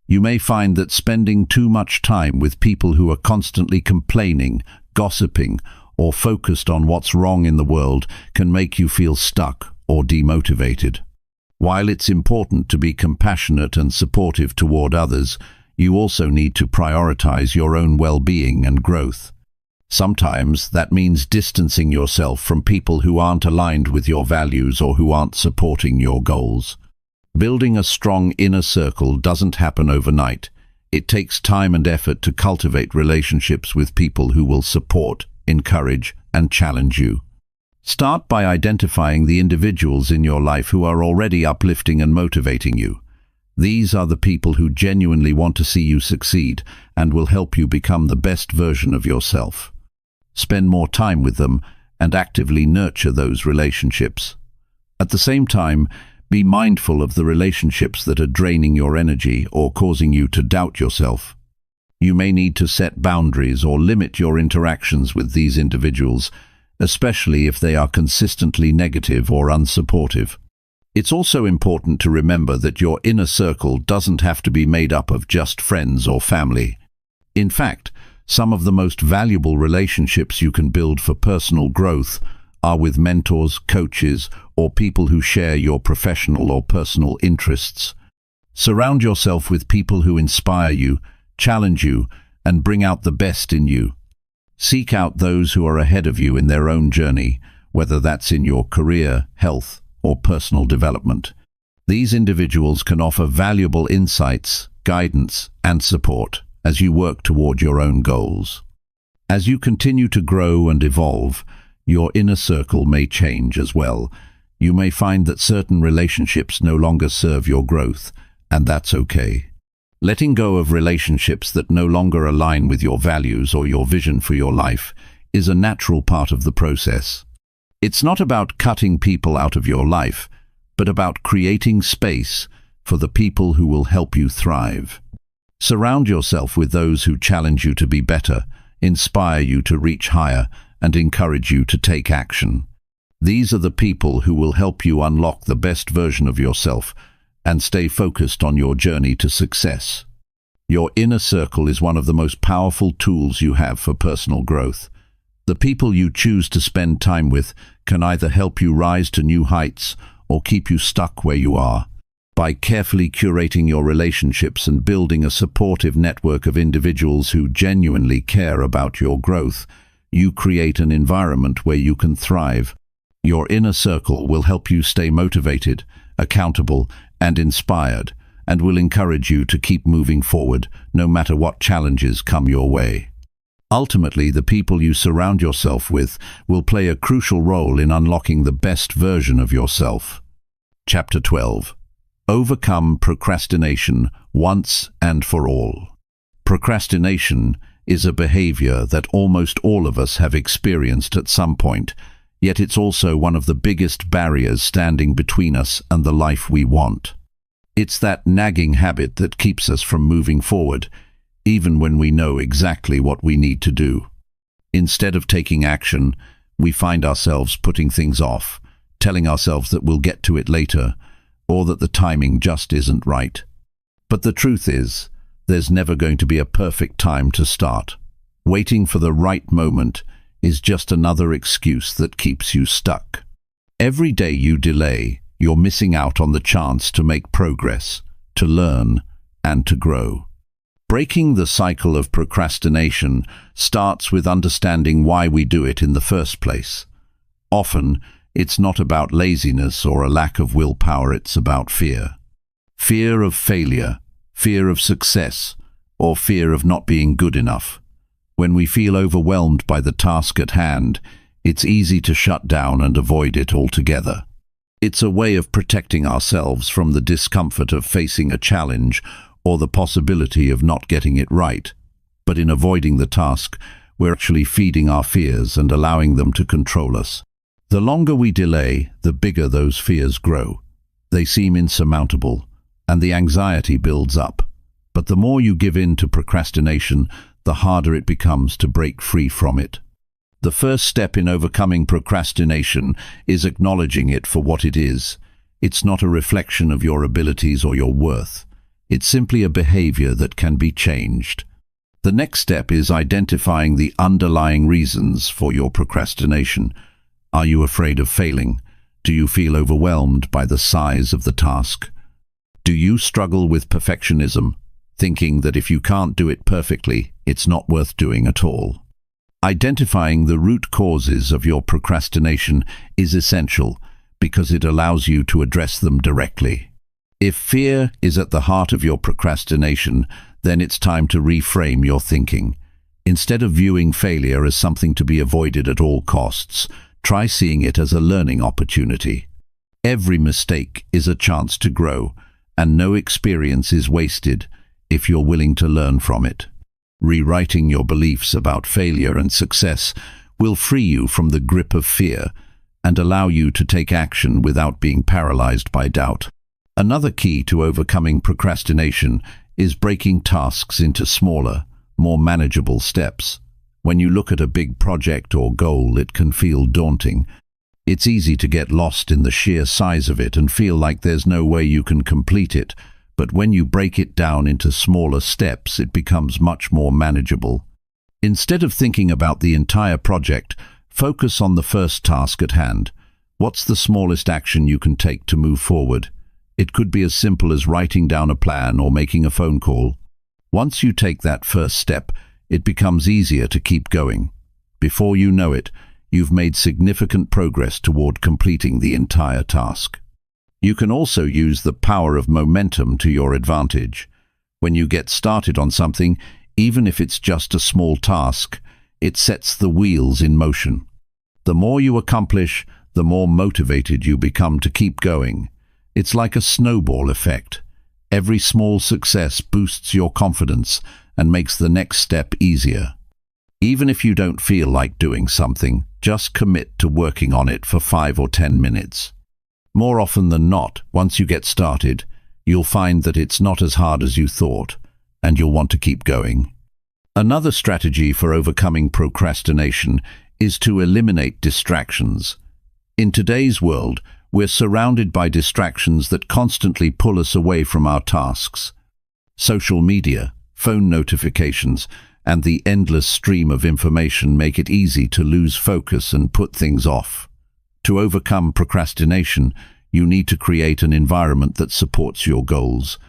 You may find that spending too much time with people who are constantly complaining, gossiping, or focused on what's wrong in the world can make you feel stuck or demotivated. While it's important to be compassionate and supportive toward others, you also need to prioritize your own well-being and growth. Sometimes that means distancing yourself from people who aren't aligned with your values or who aren't supporting your goals. Building a strong inner circle doesn't happen overnight. It takes time and effort to cultivate relationships with people who will support, encourage, and challenge you. Start by identifying the individuals in your life who are already uplifting and motivating you. These are the people who genuinely want to see you succeed and will help you become the best version of yourself. Spend more time with them and actively nurture those relationships. At the same time, be mindful of the relationships that are draining your energy or causing you to doubt yourself. You may need to set boundaries or limit your interactions with these individuals, especially if they are consistently negative or unsupportive. It's also important to remember that your inner circle doesn't have to be made up of just friends or family. In fact, some of the most valuable relationships you can build for personal growth are with mentors, coaches, or people who share your professional or personal interests. Surround yourself with people who inspire you, challenge you, and bring out the best in you. Seek out those who are ahead of you in their own journey, whether that's in your career, health, or personal development. These individuals can offer valuable insights, guidance, and support as you work toward your own goals. As you continue to grow and evolve, your inner circle may change as well. You may find that certain relationships no longer serve your growth, and that's okay. Letting go of relationships that no longer align with your values or your vision for your life is a natural part of the process. It's not about cutting people out of your life, but about creating space for the people who will help you thrive. Surround yourself with those who challenge you to be better, inspire you to reach higher, and encourage you to take action. These are the people who will help you unlock the best version of yourself and stay focused on your journey to success. Your inner circle is one of the most powerful tools you have for personal growth. The people you choose to spend time with can either help you rise to new heights or keep you stuck where you are. By carefully curating your relationships and building a supportive network of individuals who genuinely care about your growth, you create an environment where you can thrive. Your inner circle will help you stay motivated, accountable, and inspired, and will encourage you to keep moving forward, no matter what challenges come your way. Ultimately, the people you surround yourself with will play a crucial role in unlocking the best version of yourself. Chapter 12. Overcome procrastination once and for all. Procrastination is a behavior that almost all of us have experienced at some point, yet it's also one of the biggest barriers standing between us and the life we want. It's that nagging habit that keeps us from moving forward, even when we know exactly what we need to do. Instead of taking action, we find ourselves putting things off, telling ourselves that we'll get to it later, or that the timing just isn't right. But the truth is, there's never going to be a perfect time to start. Waiting for the right moment is just another excuse that keeps you stuck. Every day you delay, you're missing out on the chance to make progress, to learn, and to grow. Breaking the cycle of procrastination starts with understanding why we do it in the first place. Often, It's not about laziness or a lack of willpower, it's about fear. Fear of failure, fear of success, or fear of not being good enough. When we feel overwhelmed by the task at hand, it's easy to shut down and avoid it altogether. It's a way of protecting ourselves from the discomfort of facing a challenge or the possibility of not getting it right. But in avoiding the task, we're actually feeding our fears and allowing them to control us. The longer we delay, the bigger those fears grow. They seem insurmountable, and the anxiety builds up. But the more you give in to procrastination, the harder it becomes to break free from it. The first step in overcoming procrastination is acknowledging it for what it is. It's not a reflection of your abilities or your worth. It's simply a behavior that can be changed. The next step is identifying the underlying reasons for your procrastination. Are you afraid of failing? Do you feel overwhelmed by the size of the task? Do you struggle with perfectionism, thinking that if you can't do it perfectly, it's not worth doing at all? Identifying the root causes of your procrastination is essential because it allows you to address them directly. If fear is at the heart of your procrastination, then it's time to reframe your thinking. Instead of viewing failure as something to be avoided at all costs, try seeing it as a learning opportunity. Every mistake is a chance to grow, and no experience is wasted if you're willing to learn from it. Rewriting your beliefs about failure and success will free you from the grip of fear and allow you to take action without being paralyzed by doubt. Another key to overcoming procrastination is breaking tasks into smaller, more manageable steps. When you look at a big project or goal, it can feel daunting. It's easy to get lost in the sheer size of it and feel like there's no way you can complete it. But when you break it down into smaller steps, it becomes much more manageable. Instead of thinking about the entire project, focus on the first task at hand. What's the smallest action you can take to move forward? It could be as simple as writing down a plan or making a phone call. Once you take that first step, it becomes easier to keep going. Before you know it, you've made significant progress toward completing the entire task. You can also use the power of momentum to your advantage. When you get started on something, even if it's just a small task, it sets the wheels in motion. The more you accomplish, the more motivated you become to keep going. It's like a snowball effect. Every small success boosts your confidence and makes the next step easier. Even if you don't feel like doing something, just commit to working on it for 5 or 10 minutes. More often than not, once you get started, you'll find that it's not as hard as you thought, and you'll want to keep going. Another strategy for overcoming procrastination is to eliminate distractions. In today's world, we're surrounded by distractions that constantly pull us away from our tasks. Social media, phone notifications, and the endless stream of information make it easy to lose focus and put things off. To overcome procrastination, you need to create an environment that supports your goals.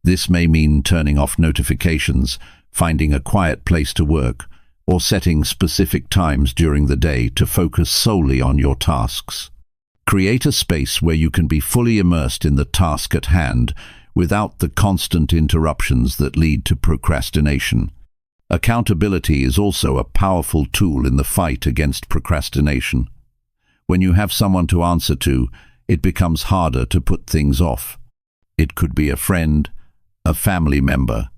This may mean turning off notifications, finding a quiet place to work, or setting specific times during the day to focus solely on your tasks. Create a space where you can be fully immersed in the task at hand without the constant interruptions that lead to procrastination. Accountability is also a powerful tool in the fight against procrastination. When you have someone to answer to, it becomes harder to put things off. It could be a friend, a family member,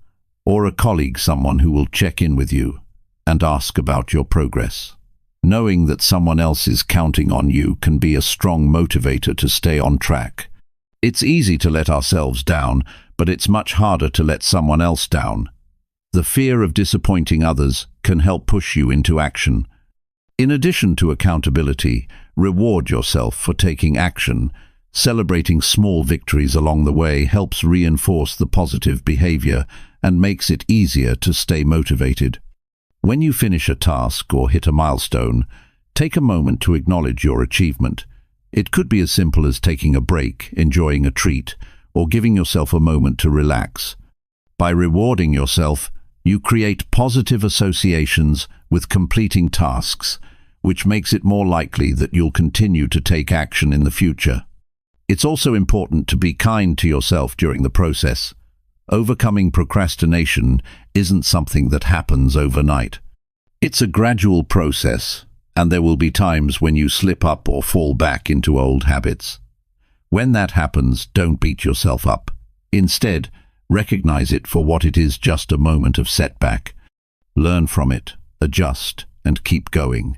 or a colleague, someone who will check in with you and ask about your progress. Knowing that someone else is counting on you can be a strong motivator to stay on track. It's easy to let ourselves down, but it's much harder to let someone else down. The fear of disappointing others can help push you into action. In addition to accountability, reward yourself for taking action. Celebrating small victories along the way helps reinforce the positive behavior and makes it easier to stay motivated. When you finish a task or hit a milestone, take a moment to acknowledge your achievement. It could be as simple as taking a break, enjoying a treat, or giving yourself a moment to relax. By rewarding yourself, you create positive associations with completing tasks, which makes it more likely that you'll continue to take action in the future. It's also important to be kind to yourself during the process. Overcoming procrastination isn't something that happens overnight. It's a gradual process, and there will be times when you slip up or fall back into old habits. When that happens, don't beat yourself up. Instead, recognize it for what it is, just a moment of setback. Learn from it, adjust, and keep going.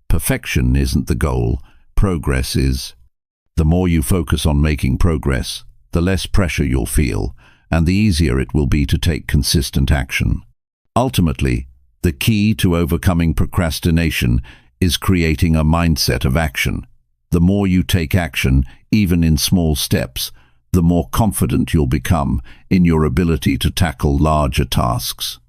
Perfection isn't the goal, progress is. The more you focus on making progress, the less pressure you'll feel, and the easier it will be to take consistent action. Ultimately, the key to overcoming procrastination is creating a mindset of action. The more you take action, even in small steps, the more confident you'll become in your ability to tackle larger tasks.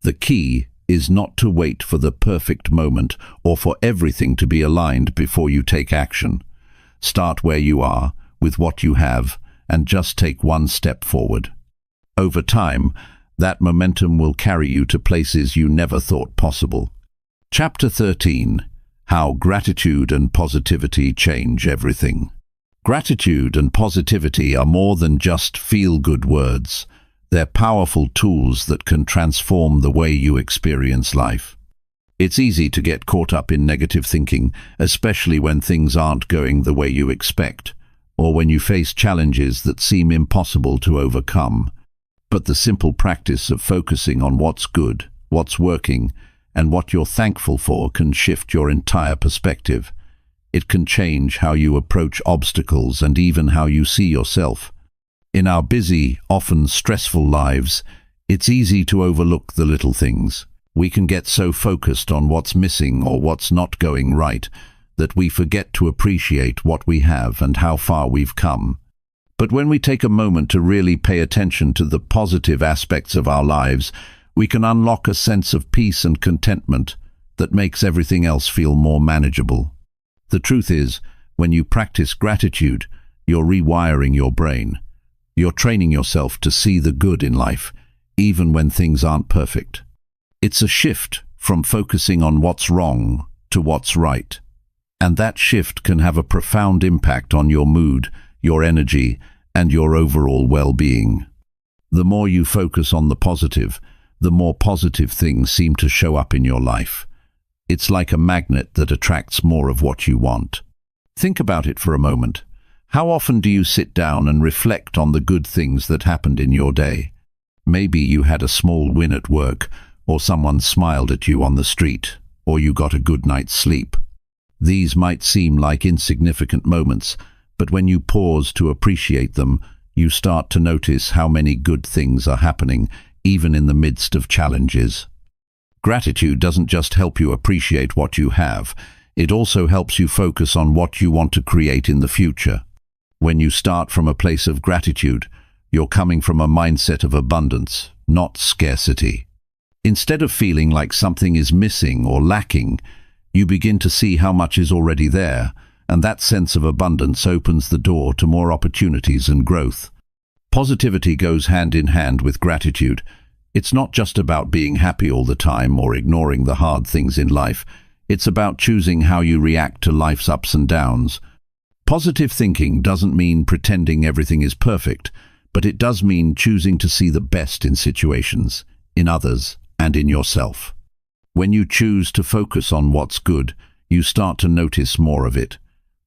The key is not to wait for the perfect moment or for everything to be aligned before you take action. Start where you are, with what you have, and just take one step forward. Over time, that momentum will carry you to places you never thought possible. Chapter 13. How Gratitude and Positivity Change Everything. Gratitude and positivity are more than just feel-good words. They're powerful tools that can transform the way you experience life. It's easy to get caught up in negative thinking, especially when things aren't going the way you expect, or when you face challenges that seem impossible to overcome. But the simple practice of focusing on what's good, what's working, and what you're thankful for can shift your entire perspective. It can change how you approach obstacles and even how you see yourself. In our busy, often stressful lives, it's easy to overlook the little things. We can get so focused on what's missing or what's not going right that we forget to appreciate what we have and how far we've come. But when we take a moment to really pay attention to the positive aspects of our lives, we can unlock a sense of peace and contentment that makes everything else feel more manageable. The truth is, when you practice gratitude, you're rewiring your brain. You're training yourself to see the good in life, even when things aren't perfect. It's a shift from focusing on what's wrong to what's right. And that shift can have a profound impact on your mood, your energy, and your overall well-being. The more you focus on the positive, the more positive things seem to show up in your life. It's like a magnet that attracts more of what you want. Think about it for a moment. How often do you sit down and reflect on the good things that happened in your day? Maybe you had a small win at work, or someone smiled at you on the street, or you got a good night's sleep. These might seem like insignificant moments, but when you pause to appreciate them, you start to notice how many good things are happening, even in the midst of challenges. Gratitude doesn't just help you appreciate what you have, it also helps you focus on what you want to create in the future. When you start from a place of gratitude, you're coming from a mindset of abundance, not scarcity. Instead of feeling like something is missing or lacking, you begin to see how much is already there, and that sense of abundance opens the door to more opportunities and growth. Positivity goes hand in hand with gratitude. It's not just about being happy all the time or ignoring the hard things in life. It's about choosing how you react to life's ups and downs. Positive thinking doesn't mean pretending everything is perfect, but it does mean choosing to see the best in situations, in others, and in yourself. When you choose to focus on what's good, you start to notice more of it.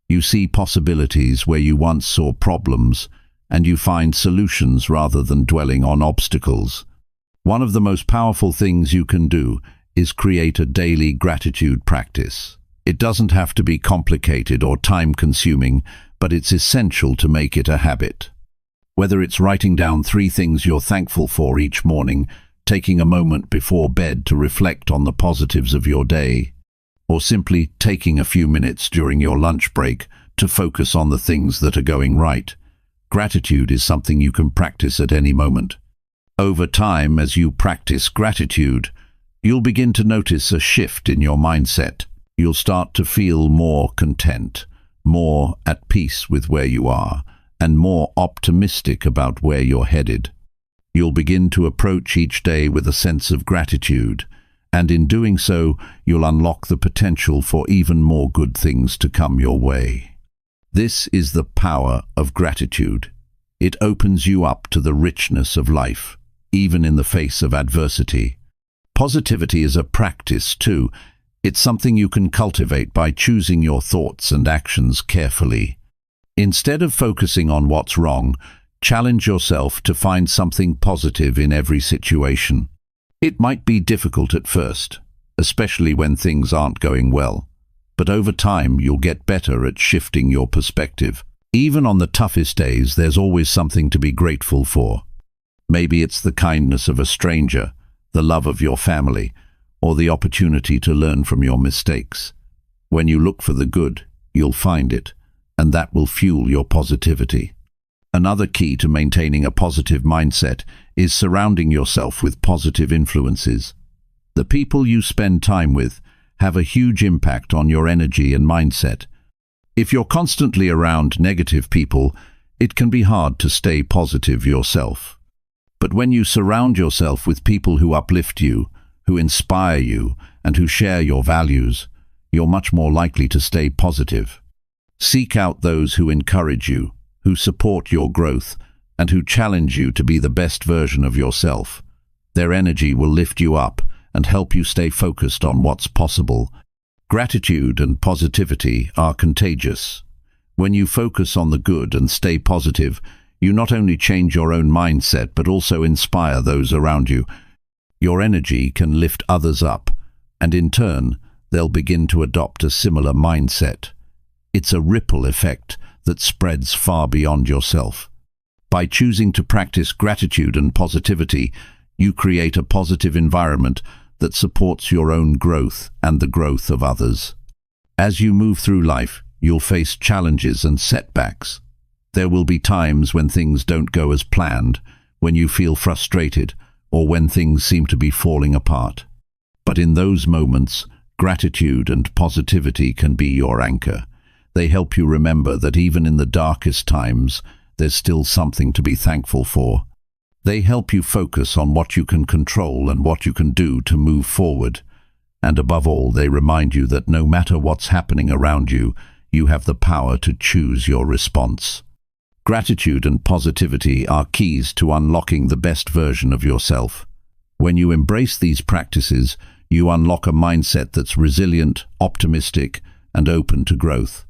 You see possibilities where you once saw problems, and you find solutions rather than dwelling on obstacles. One of the most powerful things you can do is create a daily gratitude practice. It doesn't have to be complicated or time-consuming, but it's essential to make it a habit. Whether it's writing down 3 things you're thankful for each morning, taking a moment before bed to reflect on the positives of your day, or simply taking a few minutes during your lunch break to focus on the things that are going right, gratitude is something you can practice at any moment. Over time, as you practice gratitude, you'll begin to notice a shift in your mindset. You'll start to feel more content, more at peace with where you are, and more optimistic about where you're headed. You'll begin to approach each day with a sense of gratitude, and in doing so, you'll unlock the potential for even more good things to come your way. This is the power of gratitude. It opens you up to the richness of life, even in the face of adversity. Positivity is a practice too. It's something you can cultivate by choosing your thoughts and actions carefully. Instead of focusing on what's wrong, challenge yourself to find something positive in every situation. It might be difficult at first, especially when things aren't going well, but over time you'll get better at shifting your perspective. Even on the toughest days, there's always something to be grateful for. Maybe it's the kindness of a stranger, the love of your family, or the opportunity to learn from your mistakes. When you look for the good, you'll find it, and that will fuel your positivity. Another key to maintaining a positive mindset is surrounding yourself with positive influences. The people you spend time with have a huge impact on your energy and mindset. If you're constantly around negative people, it can be hard to stay positive yourself. But when you surround yourself with people who uplift you, who inspire you, and who share your values, you're much more likely to stay positive. Seek out those who encourage you, who support your growth, and who challenge you to be the best version of yourself. Their energy will lift you up and help you stay focused on what's possible. Gratitude and positivity are contagious. When you focus on the good and stay positive, you not only change your own mindset but also inspire those around you. Your energy can lift others up, and in turn, they'll begin to adopt a similar mindset. It's a ripple effect that spreads far beyond yourself. By choosing to practice gratitude and positivity, you create a positive environment that supports your own growth and the growth of others. As you move through life, you'll face challenges and setbacks. There will be times when things don't go as planned, when you feel frustrated, or when things seem to be falling apart. But in those moments, gratitude and positivity can be your anchor. They help you remember that even in the darkest times, there's still something to be thankful for. They help you focus on what you can control and what you can do to move forward. And above all, they remind you that no matter what's happening around you, you have the power to choose your response. Gratitude and positivity are keys to unlocking the best version of yourself. When you embrace these practices, you unlock a mindset that's resilient, optimistic, and open to growth.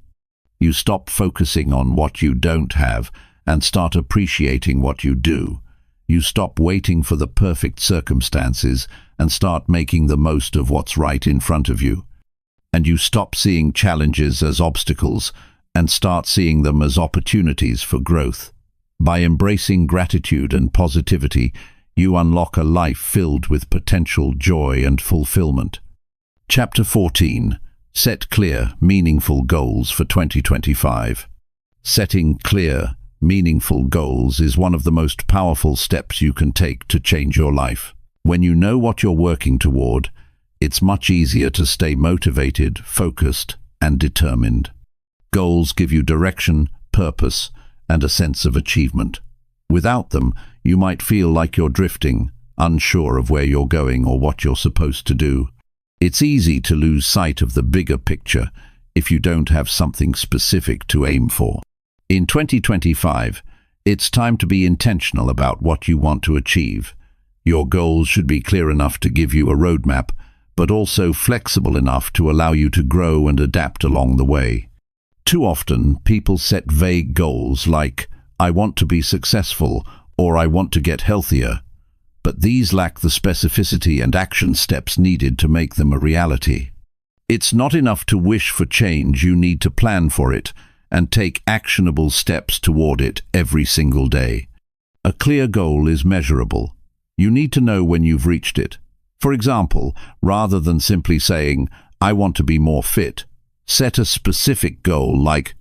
You stop focusing on what you don't have and start appreciating what you do. You stop waiting for the perfect circumstances and start making the most of what's right in front of you. And you stop seeing challenges as obstacles and start seeing them as opportunities for growth. By embracing gratitude and positivity, you unlock a life filled with potential joy and fulfillment. Chapter 14. Set clear, meaningful goals for 2025. Setting clear, meaningful goals is one of the most powerful steps you can take to change your life. When you know what you're working toward, it's much easier to stay motivated, focused, and determined. Goals give you direction, purpose, and a sense of achievement. Without them, you might feel like you're drifting, unsure of where you're going or what you're supposed to do. It's easy to lose sight of the bigger picture if you don't have something specific to aim for. In 2025, it's time to be intentional about what you want to achieve. Your goals should be clear enough to give you a roadmap, but also flexible enough to allow you to grow and adapt along the way. Too often, people set vague goals like, "I want to be successful," or "I want to get healthier," but these lack the specificity and action steps needed to make them a reality. It's not enough to wish for change, you need to plan for it and take actionable steps toward it every single day. A clear goal is measurable. You need to know when you've reached it. For example, rather than simply saying, "I want to be more fit," set a specific goal like,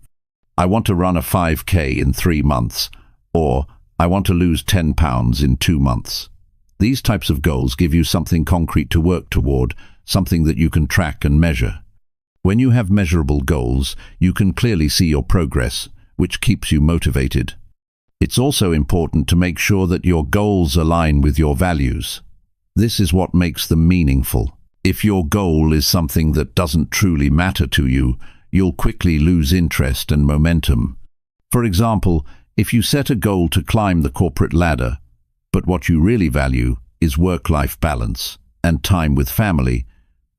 "I want to run a 5K in 3 months," or "I want to lose 10 pounds in 2 months." These types of goals give you something concrete to work toward, something that you can track and measure. When you have measurable goals, you can clearly see your progress, which keeps you motivated. It's also important to make sure that your goals align with your values. This is what makes them meaningful. If your goal is something that doesn't truly matter to you, you'll quickly lose interest and momentum. For example, if you set a goal to climb the corporate ladder, but what you really value is work-life balance and time with family,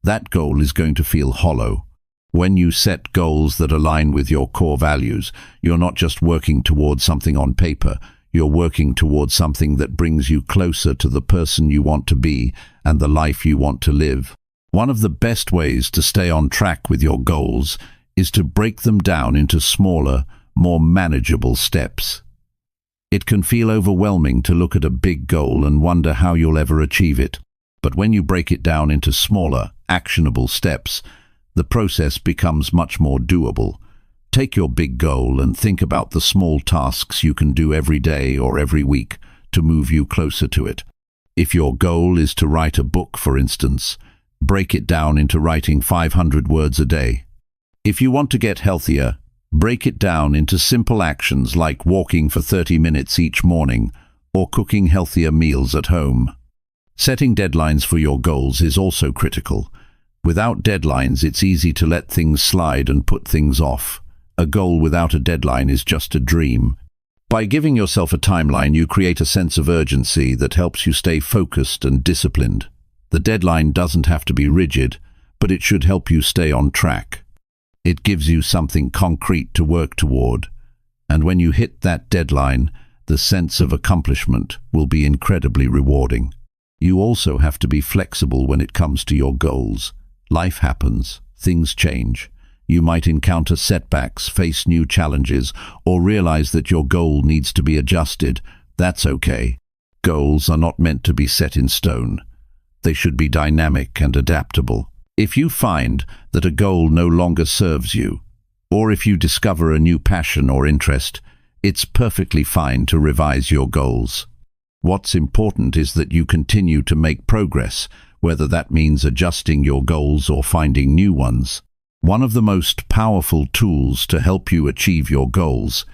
that goal is going to feel hollow. When you set goals that align with your core values, you're not just working towards something on paper, you're working towards something that brings you closer to the person you want to be and the life you want to live. One of the best ways to stay on track with your goals is to break them down into smaller, more manageable steps. It can feel overwhelming to look at a big goal and wonder how you'll ever achieve it. But when you break it down into smaller, actionable steps, the process becomes much more doable. Take your big goal and think about the small tasks you can do every day or every week to move you closer to it. If your goal is to write a book, for instance, break it down into writing 500 words a day. If you want to get healthier, break it down into simple actions like walking for 30 minutes each morning or cooking healthier meals at home. Setting deadlines for your goals is also critical. Without deadlines, it's easy to let things slide and put things off. A goal without a deadline is just a dream. By giving yourself a timeline, you create a sense of urgency that helps you stay focused and disciplined. The deadline doesn't have to be rigid, but it should help you stay on track. It gives you something concrete to work toward, and when you hit that deadline, the sense of accomplishment will be incredibly rewarding. You also have to be flexible when it comes to your goals. Life happens, things change. You might encounter setbacks, face new challenges, or realize that your goal needs to be adjusted. That's okay. Goals are not meant to be set in stone. They should be dynamic and adaptable. If you find that a goal no longer serves you, or if you discover a new passion or interest, it's perfectly fine to revise your goals. What's important is that you continue to make progress, whether that means adjusting your goals or finding new ones. One of the most powerful tools to help you achieve your goals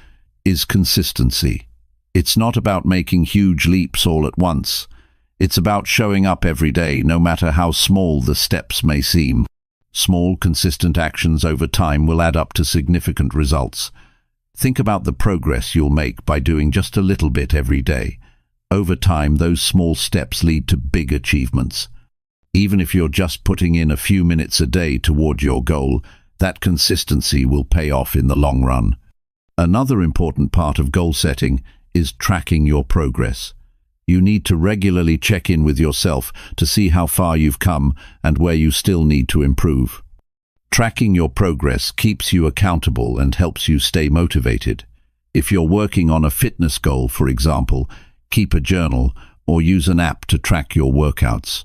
is consistency. It's not about making huge leaps all at once. It's about showing up every day, no matter how small the steps may seem. Small, consistent actions over time will add up to significant results. Think about the progress you'll make by doing just a little bit every day. Over time, those small steps lead to big achievements. Even if you're just putting in a few minutes a day toward your goal, that consistency will pay off in the long run. Another important part of goal setting is tracking your progress. You need to regularly check in with yourself to see how far you've come and where you still need to improve. Tracking your progress keeps you accountable and helps you stay motivated. If you're working on a fitness goal, for example, keep a journal or use an app to track your workouts.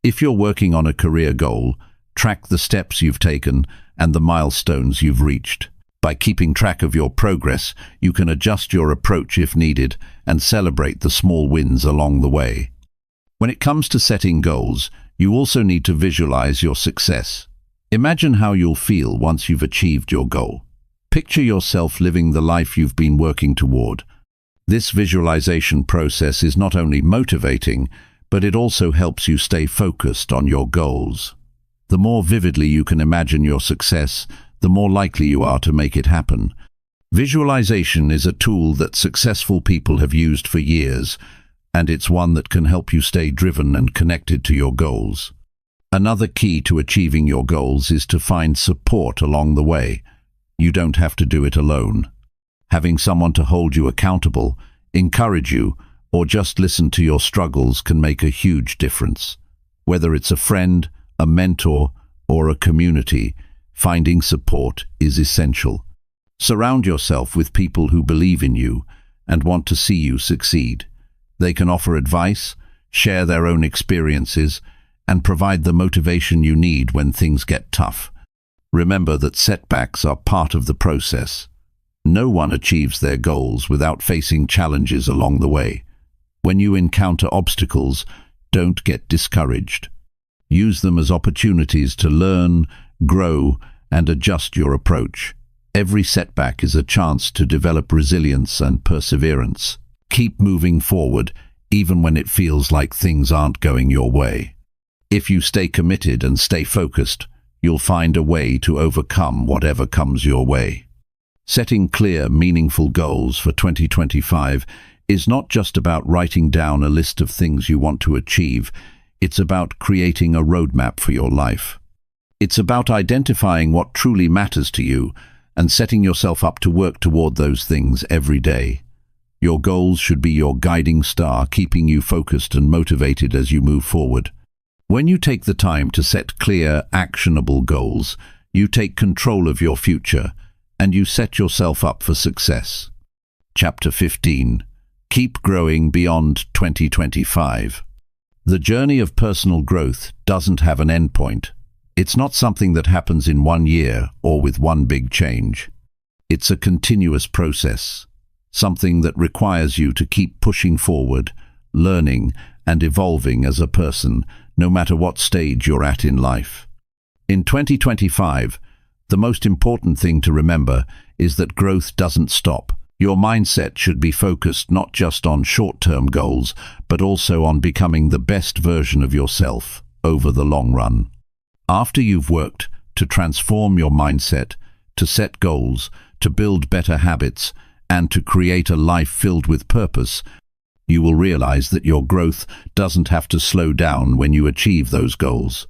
If you're working on a career goal, track the steps you've taken and the milestones you've reached. By keeping track of your progress, you can adjust your approach if needed and celebrate the small wins along the way. When it comes to setting goals, you also need to visualize your success. Imagine how you'll feel once you've achieved your goal. Picture yourself living the life you've been working toward. This visualization process is not only motivating, but it also helps you stay focused on your goals. The more vividly you can imagine your success, the more likely you are to make it happen. Visualization is a tool that successful people have used for years, and it's one that can help you stay driven and connected to your goals. Another key to achieving your goals is to find support along the way. You don't have to do it alone. Having someone to hold you accountable, encourage you, or just listen to your struggles can make a huge difference. Whether it's a friend, a mentor, or a community, finding support is essential. Surround yourself with people who believe in you and want to see you succeed. They can offer advice, share their own experiences, and provide the motivation you need when things get tough. Remember that setbacks are part of the process. No one achieves their goals without facing challenges along the way. When you encounter obstacles, don't get discouraged. Use them as opportunities to learn, grow, and adjust your approach. Every setback is a chance to develop resilience and perseverance. Keep moving forward, even when it feels like things aren't going your way. If you stay committed and stay focused, you'll find a way to overcome whatever comes your way. Setting clear, meaningful goals for 2025 is not just about writing down a list of things you want to achieve. It's about creating a roadmap for your life. It's about identifying what truly matters to you and setting yourself up to work toward those things every day. Your goals should be your guiding star, keeping you focused and motivated as you move forward. When you take the time to set clear, actionable goals, you take control of your future and you set yourself up for success. Chapter 15. Keep growing beyond 2025. The journey of personal growth doesn't have an endpoint. It's not something that happens in 1 year or with one big change. It's a continuous process, something that requires you to keep pushing forward, learning and evolving as a person, no matter what stage you're at in life. In 2025, the most important thing to remember is that growth doesn't stop. Your mindset should be focused not just on short-term goals, but also on becoming the best version of yourself over the long run. After you've worked to transform your mindset, to set goals, to build better habits, and to create a life filled with purpose, you will realize that your growth doesn't have to slow down when you achieve those goals.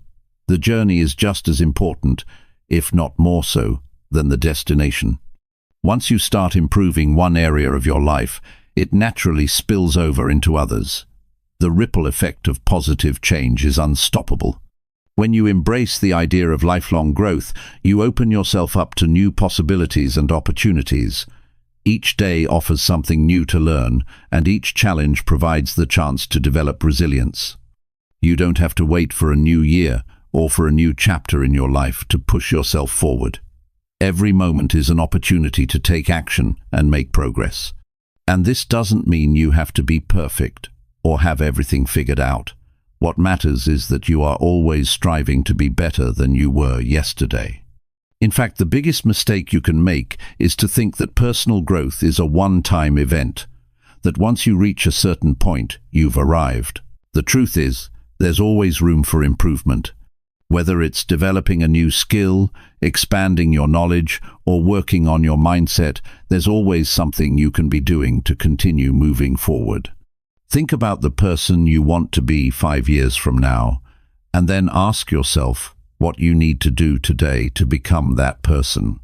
The journey is just as important, if not more so, than the destination. Once you start improving one area of your life, it naturally spills over into others. The ripple effect of positive change is unstoppable. When you embrace the idea of lifelong growth, you open yourself up to new possibilities and opportunities. Each day offers something new to learn, and each challenge provides the chance to develop resilience. You don't have to wait for a new year or for a new chapter in your life to push yourself forward. Every moment is an opportunity to take action and make progress. And this doesn't mean you have to be perfect or have everything figured out. What matters is that you are always striving to be better than you were yesterday. In fact, the biggest mistake you can make is to think that personal growth is a one-time event, that once you reach a certain point, you've arrived. The truth is, there's always room for improvement. Whether it's developing a new skill, expanding your knowledge, or working on your mindset, there's always something you can be doing to continue moving forward. Think about the person you want to be 5 years from now, and then ask yourself what you need to do today to become that person.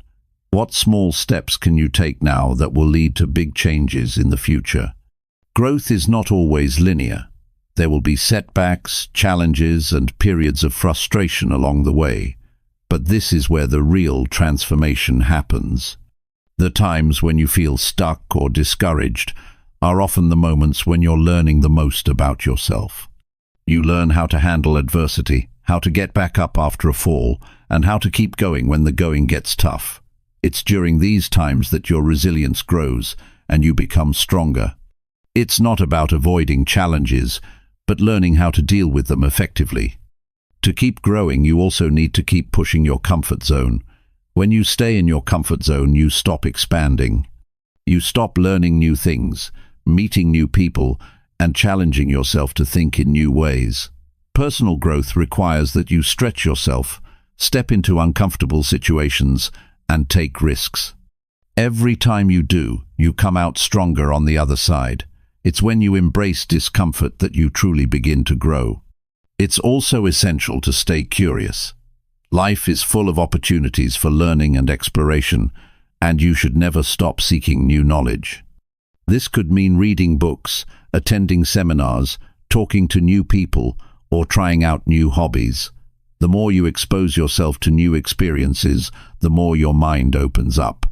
What small steps can you take now that will lead to big changes in the future? Growth is not always linear. There will be setbacks, challenges, and periods of frustration along the way. But this is where the real transformation happens. The times when you feel stuck or discouraged are often the moments when you're learning the most about yourself. You learn how to handle adversity, how to get back up after a fall, and how to keep going when the going gets tough. It's during these times that your resilience grows and you become stronger. It's not about avoiding challenges, but learning how to deal with them effectively. To keep growing, you also need to keep pushing your comfort zone. When you stay in your comfort zone, you stop expanding. You stop learning new things, meeting new people, and challenging yourself to think in new ways. Personal growth requires that you stretch yourself, step into uncomfortable situations, and take risks. Every time you do, you come out stronger on the other side. It's when you embrace discomfort that you truly begin to grow. It's also essential to stay curious. Life is full of opportunities for learning and exploration, and you should never stop seeking new knowledge. This could mean reading books, attending seminars, talking to new people, or trying out new hobbies. The more you expose yourself to new experiences, the more your mind opens up.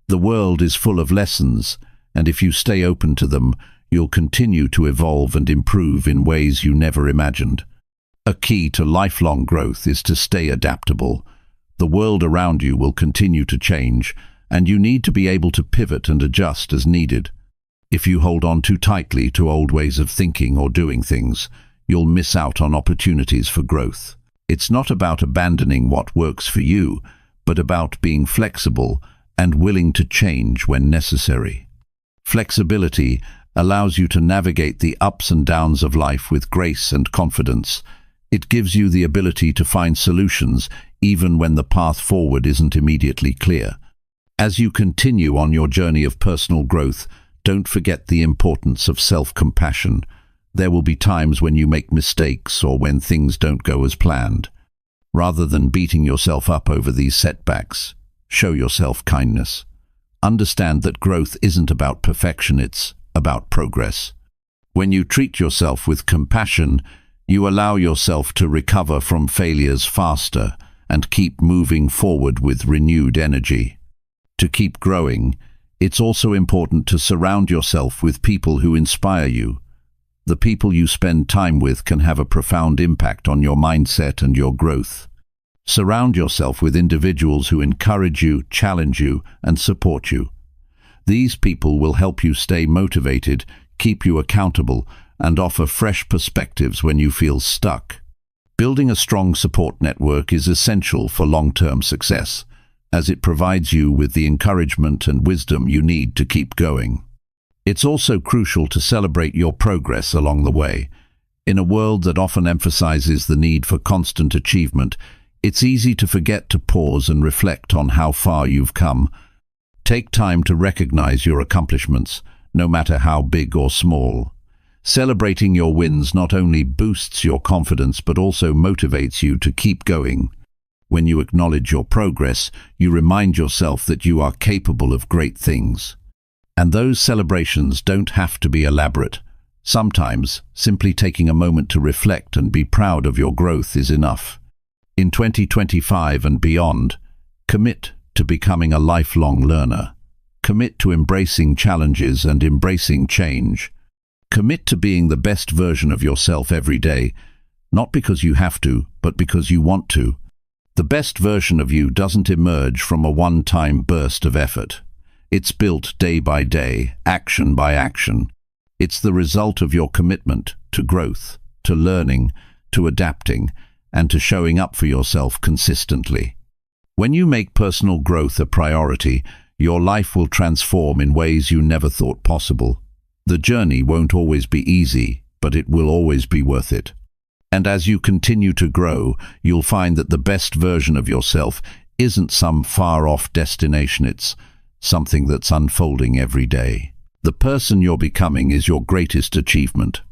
The world is full of lessons, and if you stay open to them, you'll continue to evolve and improve in ways you never imagined. A key to lifelong growth is to stay adaptable. The world around you will continue to change, and you need to be able to pivot and adjust as needed. If you hold on too tightly to old ways of thinking or doing things, you'll miss out on opportunities for growth. It's not about abandoning what works for you, but about being flexible and willing to change when necessary. Flexibility allows you to navigate the ups and downs of life with grace and confidence. It gives you the ability to find solutions even when the path forward isn't immediately clear. As you continue on your journey of personal growth, don't forget the importance of self-compassion. There will be times when you make mistakes or when things don't go as planned. Rather than beating yourself up over these setbacks, show yourself kindness. Understand that growth isn't about perfection, it's about progress. When you treat yourself with compassion, you allow yourself to recover from failures faster and keep moving forward with renewed energy. To keep growing, it's also important to surround yourself with people who inspire you. The people you spend time with can have a profound impact on your mindset and your growth. Surround yourself with individuals who encourage you, challenge you, and support you. These people will help you stay motivated, keep you accountable, and offer fresh perspectives when you feel stuck. Building a strong support network is essential for long-term success, as it provides you with the encouragement and wisdom you need to keep going. It's also crucial to celebrate your progress along the way. In a world that often emphasizes the need for constant achievement, it's easy to forget to pause and reflect on how far you've come. Take time to recognize your accomplishments, no matter how big or small. Celebrating your wins not only boosts your confidence but also motivates you to keep going. When you acknowledge your progress, you remind yourself that you are capable of great things. And those celebrations don't have to be elaborate. Sometimes, simply taking a moment to reflect and be proud of your growth is enough. In 2025 and beyond, commit to becoming a lifelong learner. Commit to embracing challenges and embracing change. Commit to being the best version of yourself every day, not because you have to, but because you want to. The best version of you doesn't emerge from a one-time burst of effort. It's built day by day, action by action. It's the result of your commitment to growth, to learning, to adapting, and to showing up for yourself consistently. When you make personal growth a priority, your life will transform in ways you never thought possible. The journey won't always be easy, but it will always be worth it. And as you continue to grow, you'll find that the best version of yourself isn't some far-off destination, it's something that's unfolding every day. The person you're becoming is your greatest achievement.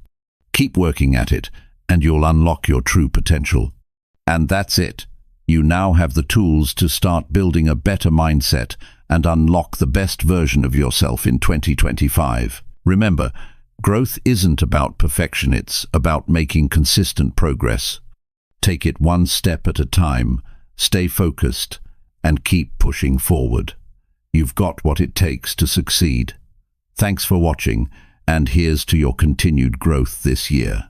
Keep working at it, and you'll unlock your true potential. And that's it. You now have the tools to start building a better mindset and unlock the best version of yourself in 2025. Remember, growth isn't about perfection, it's about making consistent progress. Take it one step at a time, stay focused, and keep pushing forward. You've got what it takes to succeed. Thanks for watching, and here's to your continued growth this year.